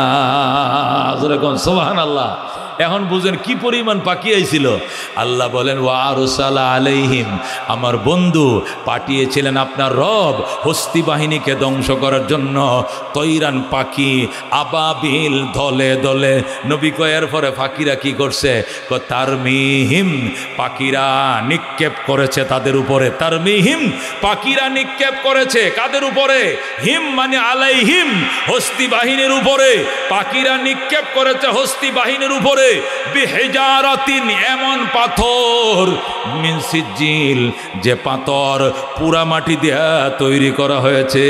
যেরকম সুবহানাল্লাহ। এখন বুঝেন কি পরিমাণ পাখি আইছিল। আল্লাহ বলেন ওয়া আরসালা আলাইহিম, আমার বন্ধু পাঠিয়েছিলেন আপনার রব হস্তি বাহিনীকে ধ্বংস করার জন্য তৈরান পাখি, আবাবিল দলে দলে। নবী কয়ের পরে পাখিরা কি করছে? তারমিহিম, পাখিরা নিক্ষেপ করেছে তাদের উপরে। তারমিহিম, পাখিরা নিক্ষেপ করেছে কাদের উপরে? হিম মানে আলাইহিম, হস্তি বাহিনীর উপরে। পাখিরা নিক্ষেপ করেছে হস্তি বাহিনীর উপরে। বিহিজারাতিন, এমন পাথর, মিন সিজিল, যে পাথর পুরা মাটি দিয়া তৈরি করা হয়েছে।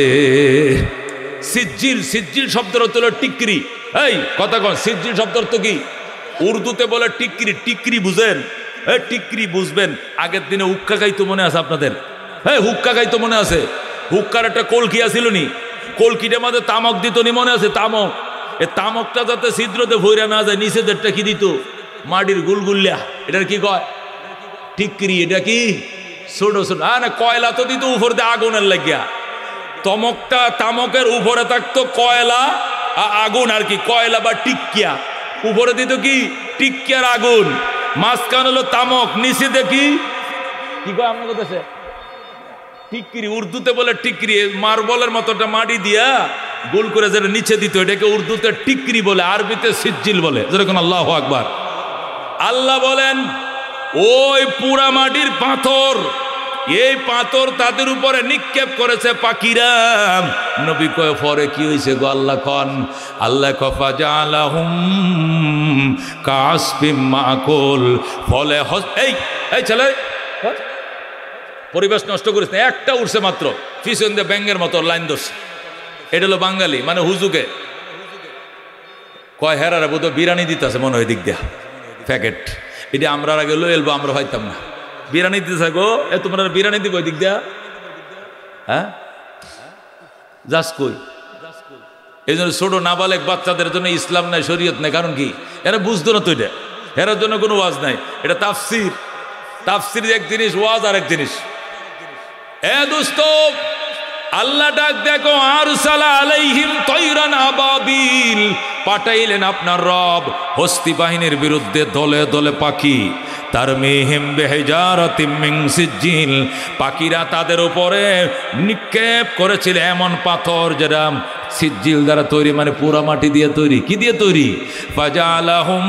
সিজিল, সিজিল শব্দের অর্থ হলো টিকরি। এই কথা কন, সিজিল শব্দের অর্থ কি? উর্দুতে বলে টিকরি। টিকরি বুঝেন? এই টিকরি বুঝবেন। আগের দিনে হুক্কা খাইতো মনে আছে আপনাদের? হ্যাঁ, হুক্কা খাইতো মনে আছে? হুক্কার একটা কলকি আছিল নি? কলকিটার মধ্যে তামক দিত নি, মনে আছে? তামক। এ তামকটা যাতে ছিদ্রতে ভইরা না যায়, নিচেদেরটা কি দিত? মাটির গুলগুল্লা। এটার কি কয়? টিকরি। এটা কি? ছোট ছোট। হ্যাঁ না, কয়লা তো দিত উপর দিয়ে আগুনের লাগিয়া। তমকটা, তামকের উপরে থাকতো কয়লা, আগুন আর কি, কয়লা বা টিকিয়া। উপরে দিত কি? টিকিয়ার আগুন। মাঝখান হলো তামক, নিচে দেখি কি কয় আপনার কাছে? টিকরি। উর্দুতে বলে টিকরি। মার্বলের মতোটা মাটি দিয়া গোল করে যেটা নিচে দিত, এটাকে উর্দুতে টিকরি বলে, আরবিতে সিজিল বলে। যেরকম আল্লাহু আকবার। আল্লাহ বলেন ওই পুরা মাটির পাথর, এই পাথর তাদের উপরে নিক্ষেপ করেছে পাখিরা। নবী কয় পরে কি হয়েছে গো? আল্লাহ কন, আল্লাহ কফা জালাহুম কাসফিম মাকুল, ফলে এই এই ছেলে পরিবেশ নষ্ট করিস না। একটা উঠছে মাত্র, পিছন দিয়ে ব্যাঙ্গের মতো লাইন ধরছে। এটা হলো বাঙালি, মানে হুজুকে কয় হেরারে বোধ বিরিয়ানি দিতেছে মনে হয় দিক দিয়া প্যাকেট। এটা আমরা আগে লো এলবো, আমরা হইতাম না। বিরিয়ানি দিতেছে গো, এ তোমরা বিরিয়ানি দিব দিক দিয়া? হ্যাঁ, যাস কই? এই জন্য ছোট নাবালেক বাচ্চাদের জন্য ইসলাম নাই, শরীয়ত নাই। কারণ কি? এরা বুঝতো না তো। এটা এরার জন্য কোনো ওয়াজ নাই। এটা তাফসির। তাফসির এক জিনিস, ওয়াজ আর এক জিনিস। এ দোস্ত, আল্লাহ ডাক দেখো, আরসালা আলাইহিম তায়রান আবাবিল, পাঠাইলেন আপনার রব হস্তি বাহিনীর বিরুদ্ধে দলে দলে পাখি। তারমিহিম বিহিজারাতিম মিন সিজিল, পাখিরা তাদের উপরে নিক্ষেপ করেছিল এমন পাথর যেটা সিজিল দ্বারা তৈরি, মানে পুরা মাটি দিয়ে তৈরি। কি দিয়ে তৈরি? ফাজালাহুম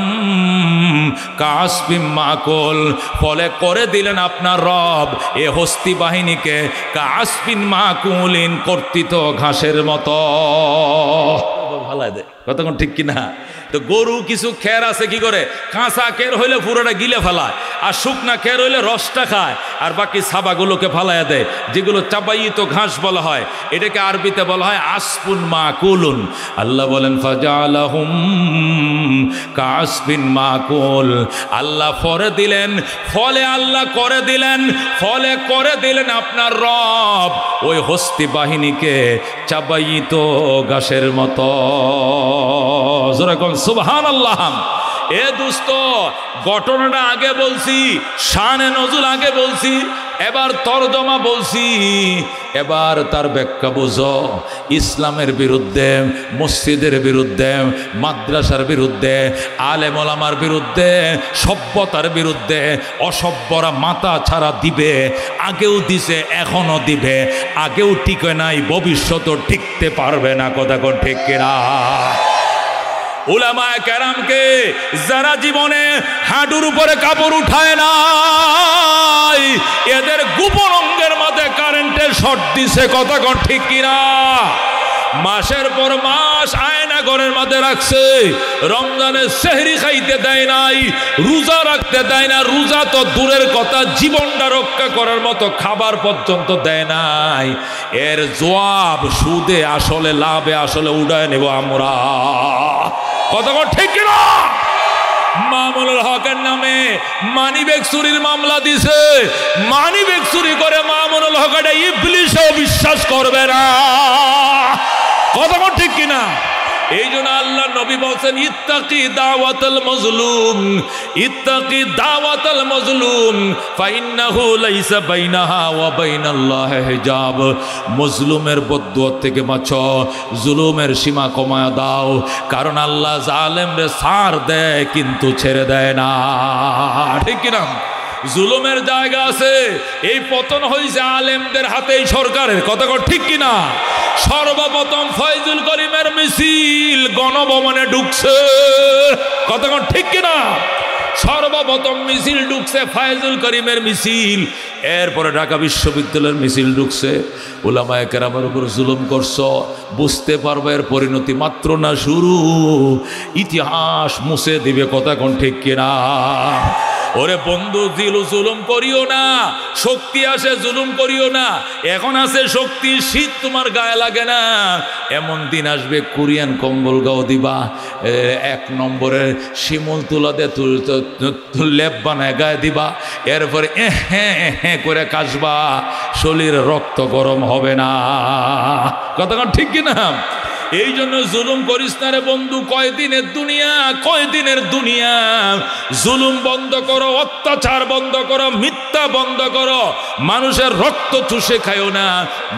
কাসফিম মাকুল, ফলে করে দিলেন আপনার রব এ হস্তি বাহিনীকে কাসফিন মাকুলিন, কর্তিত ঘাসের মতো। ভালাই দেয় কতক্ষণ, ঠিক কিনা? তো গরু কিছু খের আছে কি করে? কাঁচা খের হইলে পুরোটা গিলে ফেলায়, আর শুকনা খের হইলে রসটা খায়, আর বাকি সাবাগুলোকে ফালাইয়া দেয়, যেগুলো চাবাইত ঘাস বলা হয়। এটাকে আরবিতে বলা হয় আসফুন মাকুলুন। আল্লাহ বলেন ফাজালাহুম কাসফিন মাকুল, আল্লাহ ফরে দিলেন, ফলে আল্লাহ করে দিলেন, ফলে করে দিলেন আপনার রব ওই হস্তি বাহিনীকে চাবাইত ঘাসের মতো। যেরকম সুবহানাল্লাহ। এ দোস্ত, ঘটনাটা আগে বলছি, শানে নজুল আগে বলছি, এবার তরজমা বলছি, এবার তার ব্যাখ্যা বুঝো। ইসলামের বিরুদ্ধে, মসজিদের বিরুদ্ধে, মাদ্রাসার বিরুদ্ধে, আলেম ওলামার বিরুদ্ধে, সভ্যতার বিরুদ্ধে অসভ্যরা মাথা ছাড়া দিবে। আগেও দিছে, এখনো দিবে। আগেও টিকে নাই, ভবিষ্যতেও টিকতে পারবে না। কথা কোন ঠিক কিনা? উলামায়ে কেরামকে যারা জীবনে হাঁটুর উপরে কাপড় উঠায় নাই, এদের গোপন অঙ্গের মাঝে কারেন্টের শর্ট দিছে। কথা কোন ঠিক কিনা? মাসের পর মাস আয়না ঘরের মধ্যে রাখছে, রমজানের সেহরি খাইতে দেয় নাই, রোজা রাখতে দেয় না। রোজা তো দূরের কথা, জীবনটা রক্ষা করার মতো খাবার পর্যন্ত দেয় নাই। এর জবাব সুদে আসলে, লাভে আসলে উড়ায় নেব আমরা। কথা ঠিক না? মামুনুল হকের নামে মানিব্যাগ চুরির মামলা দিছে। মানিব্যাগ চুরি করে মামুনুল হক এটা ইবলিশও বিশ্বাস করবে না। কথা ঠিক কিনা? এই জন্য আল্লাহ নবী বলছেন ইত্তাকি দাওয়াতাল মাজলুম, ইত্তাকি দাওয়াতাল মাজলুম ফাইন্নাহু লাইসা বাইনাহা ওয়া বাইনাল্লাহি হিজাব। মজলুমের বদদুয়া থেকে বাঁচো, জুলুমের সীমা কমায়া দাও, কারণ আল্লাহ জালেমরে ছাড় দেয় কিন্তু ছেড়ে দেয় না। ঠিক কিনা? জুলুমের জায়গা আছে। এই পতন হয়েছে আলেমদের হাতেই, সরকারের। কথা ঠিক কিনা? সর্বপ্রথম ফয়জুল করিমের মিছিল গণভবনে ঢুকছে। কথা ঠিক কিনা? সর্বপ্রথম মিছিল ঢুকছে ফায়জুল করিমের মিছিল, এরপরে ঢাকা বিশ্ববিদ্যালয়ের মিছিল ঢুকছে। উলামায়ে কেরামের উপর জুলুম করছো, বুঝতে পারবে এর পরিণতি মাত্র না শুরু, ইতিহাস মুছে দিবে। কথা কোন ঠিক কিনা? ওরে বন্ধু, জুলুম করিও না, শক্তি আসে জুলুম করিও না। এখন আছে শক্তি, শীত তোমার গায়ে লাগে না, এমন দিন আসবে কোরিয়ান কম্বল গাও দিবা, 1 নম্বরের শিমুল তুলা দিয়ে লেপ বানায় গায়ে দিবা, এরপরে হ্যাঁ করে কাশবা, শরীর রক্ত গরম হবে না। কথা ঠিক কিনা? এই জন্য জুলুম করিস না রে বন্ধু। কয়দিনের দুনিয়া, জুলুম বন্ধ করো, অত্যাচার বন্ধ করো, মিথ্যা বন্ধ করো, মানুষের রক্ত চুষে খাইও না,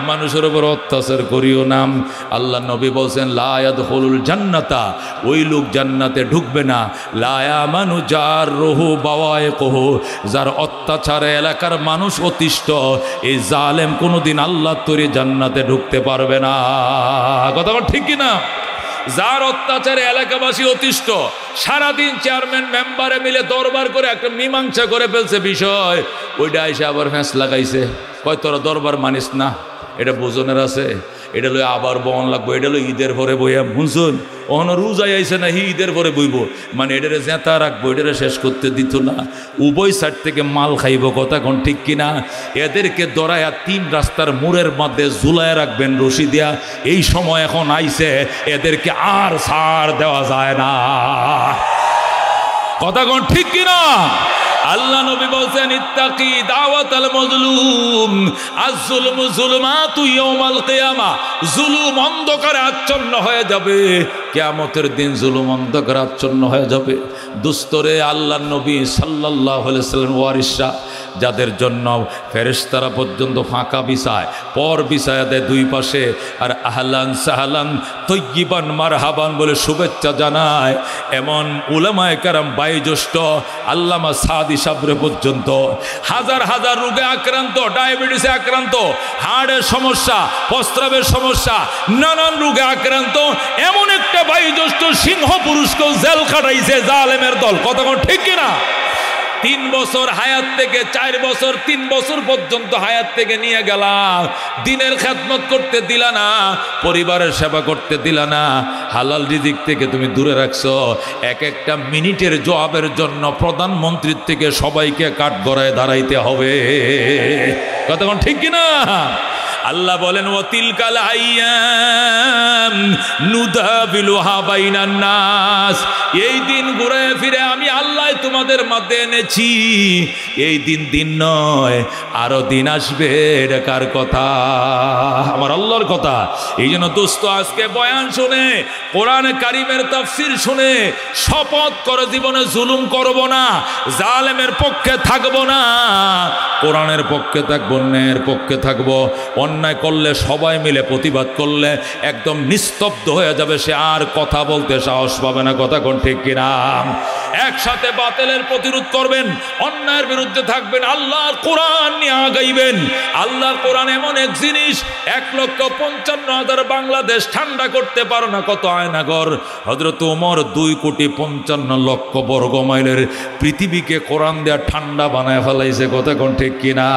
মানুষের উপর অত্যাচার করিও না। আল্লাহ নবী বলছেন লা ইয়াদখুলুল জান্নাতা, ওই লোক জান্নাতে ঢুকবে না, লা ইয়ামানু জাররুহু বাওয়াইকুহু, যার অত্যাচারে এলাকার মানুষ অতিষ্ঠ, এই জালেম কোনোদিন আল্লাহর তৈরি জান্নাতে ঢুকতে পারবে না। কথা ঠিক কিনা? যার অত্যাচারে এলাকাবাসী অতিষ্ঠ, সারাদিন চেয়ারম্যান মেম্বারে মিলে দরবার করে একটা মীমাংসা করে ফেলছে বিষয়, ওইটা এসে আবার ফ্যাঁস লাগাইছে, কয় তোরা দরবার মানিস না, এটা বোঝনের আছে, এটা লই আবার বহন লাগবো, এটা লই ঈদের পরে বইয়া বুঝুন, অহন রোজাই আইসে না, ঈদের পরে বইব, মানে এটারে জেতা রাখবো, এটারে শেষ করতে দিত না, উভয় সাইড থেকে মাল খাইব। কথা কোন ঠিক কিনা? এদেরকে দরায়া 3 রাস্তার মোড়ের মধ্যে ঝুলায় রাখবেন রশি দিয়া। এই সময় এখন আইছে, এদেরকে আর ছাড় দেওয়া যায় না। কথা কোন ঠিক কিনা? আল্লাহ নবী বলছেন ইত্তাকি দাওয়াতাল মাজলুম, আয-যুলমু যুলমাতু ইয়াউমাল কিয়ামা, জুলুম অন্ধকারে আচ্ছন্ন হয়ে যাবে, কিয়ামতের দিন জুলুম অন্ধকারে আচ্ছন্ন হয়ে যাবে। দুস্তরে আল্লাহর নবী সাল্লাল্লাহু আলাইহি সাল্লাম ওয়ারিসা, যাদের জন্য ফেরেশতারা পর্যন্ত ফাঁকা বিছায়, পর বিছায়া দেয় 2 পাশে, আর আহলান সাহলান তয়্যিবান মারহাবান বলে শুভেচ্ছা জানায়, এমন উলামায়ে কেরাম বয়োজ্যেষ্ঠ আল্লামা সাদি সাবরে পর্যন্ত হাজার হাজার রোগে আক্রান্ত, ডায়াবেটিসে আক্রান্ত, হাড়ের সমস্যা, প্রস্রাবের সমস্যা, নানান রোগে আক্রান্ত এমন একটা বয়োজ্যেষ্ঠ সিংহ পুরুষকেও জেল খাটাইছে জালেমের দল। কথা ঠিক কিনা? 3 বছর হায়াত থেকে 4 বছর, 3 বছর পর্যন্ত হায়াত থেকে নিয়ে গেলা, দিনের খেদমত করতে দিলা না, পরিবারের সেবা করতে দিলা না, হালাল রিজিক থেকে তুমি দূরে রাখছো। একটা মিনিটের জবাবের জন্য প্রধানমন্ত্রীর থেকে সবাইকে কাঠগড়ায় দাঁড়াইতে হবে। কথা ঠিক কিনা? আল্লাহ বলেন ও তিলকাল আইয়াম নুদাবিলুহা বাইনান নাস, এই দিন ঘুরে ফিরে আমি আল্লাহ তোমাদের মধ্যে এনেছি। এই দিন নয়, আরো দিন আসবে। এটা কার কথা? আমার আল্লাহর কথা। এই জন্য দোস্ত, আজকে বয়ান শুনে, কোরআন কারিমের তাফসীর শুনে শপথ করে জীবনে জুলুম করব না, জালেমের পক্ষে থাকব না, কোরআনের পক্ষে থাকবো, ন্যায়ের পক্ষে থাকবো। অন্যায় করলে সবাই মিলে প্রতিবাদ করলে একদম নিস্তব্ধ হয়ে যাবে, সে আর কথা বলতে সাহস পাবে না। কথা কোন ঠিক কিনা? একসাথে বাতিলের প্রতিরোধ করবেন, অন্যায়ের বিরুদ্ধে থাকবেন, আল্লাহর কোরআন নিয়ে আগাইবেন। আল্লাহর কোরআন এমন এক জিনিস, 1,55,000 বাংলাদেশ ঠান্ডা করতে পারো না। কত আয়নাগর! হযরত ওমর 2,55,00,000 বর্গ মাইলের পৃথিবীকে কোরআন দেয়া ঠান্ডা বানায় ফেলাইছে। কথা কোন ঠিক কিনা?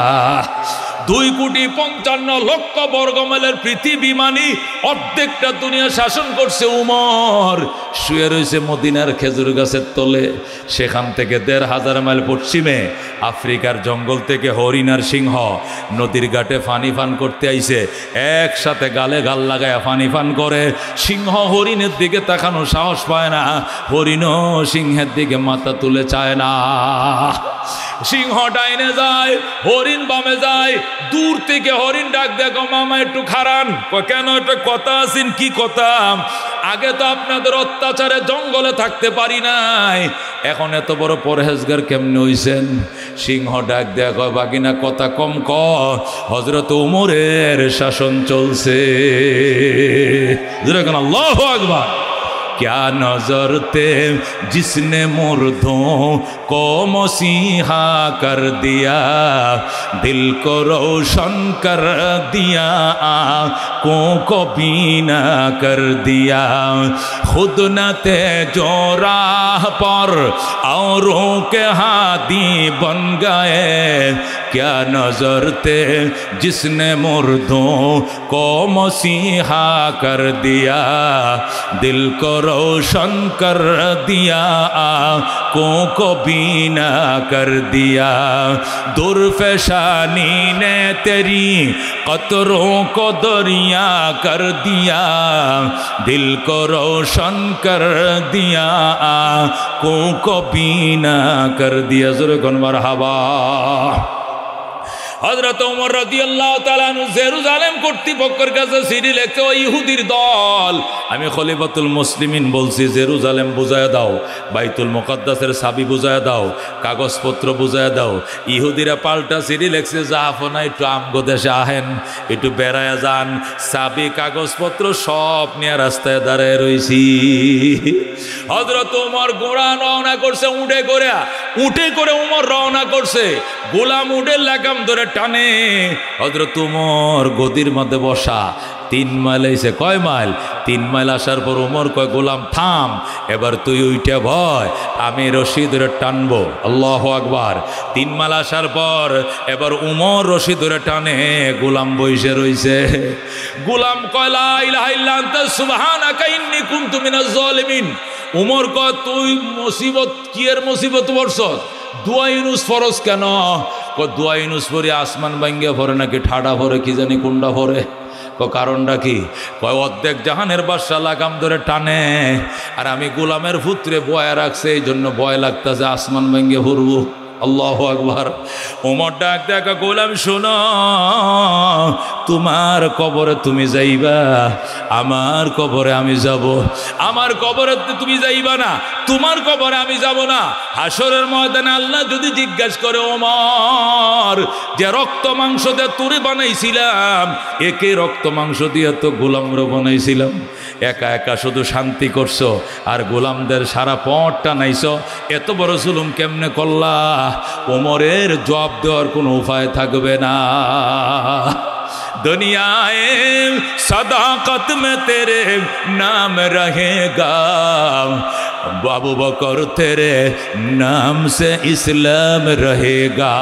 2,55,00,000 বর্গ মাইলের পৃথিবী মানি অর্ধেকটা দুনিয়া শাসন করছে উমর। শুয়ে রয়েছে মদিনার খেজুর গাছের তলে, সেখান থেকে 1,500 মাইল পশ্চিমে আফ্রিকার জঙ্গল থেকে হরিণার সিংহ নদীর ঘাটে পানি পান করতে আইছে। একসাথে গালে গাল লাগায় পানি পান করে। সিংহ হরিণের দিকে তাকানো সাহস পায় না, হরিণও সিংহের দিকে মাথা তুলে চায় না। সিংহ ডাইনে যায়, হরিণ বামে যায়। দূর থেকে হরিণ ডাক, দেখো মামা একটু খারান। কেন? একটা কথা আছেন। কি কথা? আগে তো আপনাদের অত্যাচারে জঙ্গলে থাকতে পারি নাই, এখন এত বড় পরহেজগার কেমনে হইছেন? সিংহ ডাক দেয়া কয়, বাগিনা কথা কম ক, হযরত ওমরের শাসন চলছে। আল্লাহু আকবার। क्या नजर थे जिसने मुर्दों को मसीहा कर दिया, दिल को रोशन कर दिया, आँखों को बीना कर दिया। खुद न थे जो राह पर औरों के हादी बन गए, क्या नजर थे जिसने मुर्दों को मसीहा कर दिया, दिल को रोशन कर दिया, आँखों को बीना कर दिया। दुर्फशानी ने तेरी कतरों को दरिया कर दिया, दिल को रोशन कर दिया, आँखों को बीना कर दिया। ज़रूर कौन मरहबा। हजरत उमर রাদিয়াল্লাহু তাআলা আনহু জেরুজালেম কর্তৃপক্ষের কাছে চিঠি লিখতে, ওই ইহুদির দল, আমি খলিফাতুল মুসলিমিন বলছি জেরুজালেম বুঝায় দাও, বাইতুল মুকাদ্দাসের চাবি বুঝায় দাও, কাগজপত্র বুঝায় দাও। ইহুদিরা পাল্টা চিঠি লিখছে, জাহাফনা একটু আমগো দেশে আহেন, একটু বেড়ায় যান, চাবি কাগজপত্র সব নিয়ে রাস্তায় দাঁড়ায় রইছি। হযরত উমর ঘোড়া রওনা করছে উঠে করে উমর রওনা করছে, গোলাম উটের লাগাম ধরে টানে। হযরত উমর গদির মধ্যে বসা, 3 মাইল এসে, কয় মাইল? 3 মাইল আসার পর উমর কয়, গোলাম থাম, এবার তুই উইটা ভয়, আমি রশি ধরে টানবো। আল্লাহু আকবার। 3 মাইল আসার পর এবার উমর রশি ধরে টানে, গোলাম বইসে রইছে। গোলাম কয়, লা ইলাহা ইল্লা আনতা সুবহানাকা ইন্নী কুনতু মিনাজ জালিমিন। উমর কয়, তুই মুসিবত কি এর মুসিবত পড়ছস? দুয়া ইউনুস ফরজ কেন? দুয়া ইউনুস পরে আসমান ভাঙ্গিয়া ভরে নাকি ঠাডা ভরে, কি জানি কোনটা ভরে। কারণটা কি? কয় অর্ধেক জাহানের বাদশা লাগাম ধরে টানে, আর আমি গোলামের পুত্রে বয়া রাখছে, এই জন্য ভয় লাগতেছে আসমান ভাঙ্গিয়া ভরবো। আল্লাহু আকবার। ওমর ডাক দেখা, গোলাম শোনো, তোমার কবরে তুমি যাইবা, আমার কবরে আমি যাব। আমার কবরে তুমি যাইবা না, তোমার কবরে আমি যাব না। হাসরের ময়দানে আল্লাহ যদি জিজ্ঞাসা করে, ওমর যে রক্ত মাংস দিয়ে তোরে বানাইছিলাম, একে রক্ত মাংস দিয়ে তো গোলামরে বানাইছিলাম, একা একা শুধু শান্তি করছো আর গোলামদের সারা পথটা নাইছো, এত বড় জুলুম কেমনে করলা? ওমরের জবাব দেওয়ার কোনো উপায় থাকবে না। दुनियाए सदाकत में तेरे नाम रहेगा, बाबू बकर तेरे नाम से इस्लाम रहेगा,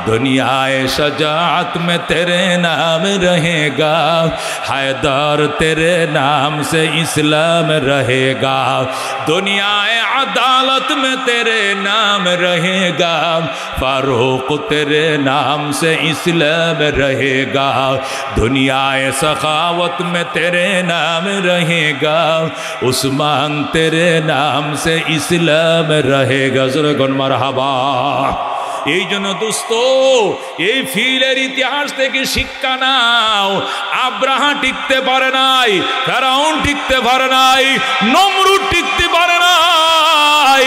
दुनियाए शजाअत में तेरे नाम रहेगा, हैदर तेरे नाम से इस्लाम रहेगा, दुनियाए अदालत में तेरे नाम रहेगा, फारूक तेरे नाम से इस्लाम रहेगा, दुनियाए सखावत में तेरे नाम रहेगा, उस्मान तेरे नाम से इस्लाम रहेगा। ज़रा मरहबा। এই জন্য দোস্ত, এই ফিলের ইতিহাস থেকে শিক্ষা নাও। আব্রাহা টিকতে পারে নাই, ফেরাউন টিকতে পারে নাই, নমরুদ টিকতে পারে নাই,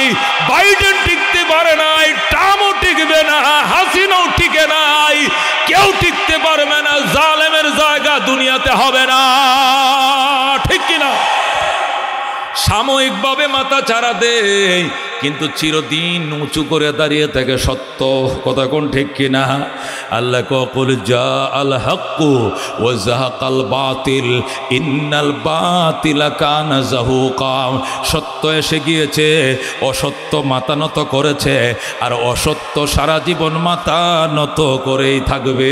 বাইডেন টিকতে পারে নাই, ট্রাম্পও টিকবে না, হাসিনাও টিকে নাই, কেউ টিকতে পারবে না। জালেমের জায়গা দুনিয়াতে হবে না, ঠিক কিনা? সাময়িকভাবে মাথা চারা দেয়, কিন্তু চিরদিন উঁচু করে দাঁড়িয়ে থাকে সত্য। কথা কোন ঠিক কিনা? আল্লাহ কুল জা আল হক ওয়া যাহাকাল বাতিল ইন্নাল বাতিলা কানা যাহুকা। সত্য এসে গিয়েছে, অসত্য মাথা নত করেছে, আর অসত্য সারা জীবন মাথা নত করেই থাকবে।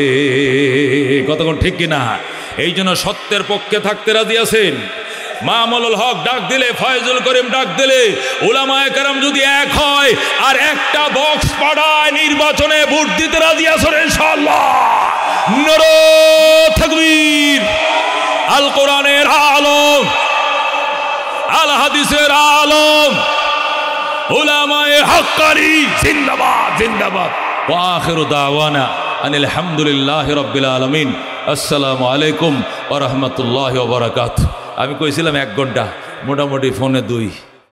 কথা কোন ঠিক কিনা? এই জন্য সত্যের পক্ষে থাকতে রাজি আছেন? মামুনুল হক ডাক দিলে, ফয়জুল করিম ডাক দিলে, উলামায়ে কেরাম যদি এক হয় আর একটা বক্স পাড়ায় নির্বাচনে ভোট দিতে রাজি আছেন ইনশাআল্লাহ? নারে তাকবীর। আল কোরআনের আলম, আল হাদিসের আলম, উলামায়ে হক্কানি জিন্দাবাদ জিন্দাবাদ। ওয়া আখিরু দাওয়ানা আনিল হামদুলিল্লাহি রাব্বিল আলামিন। আসসালামু আলাইকুম ওয়া রাহমাতুল্লাহি ওয়া বারাকাতুহু। আমি কইছিলাম 1 ঘন্টা, মোটামুটি ফোনে 2।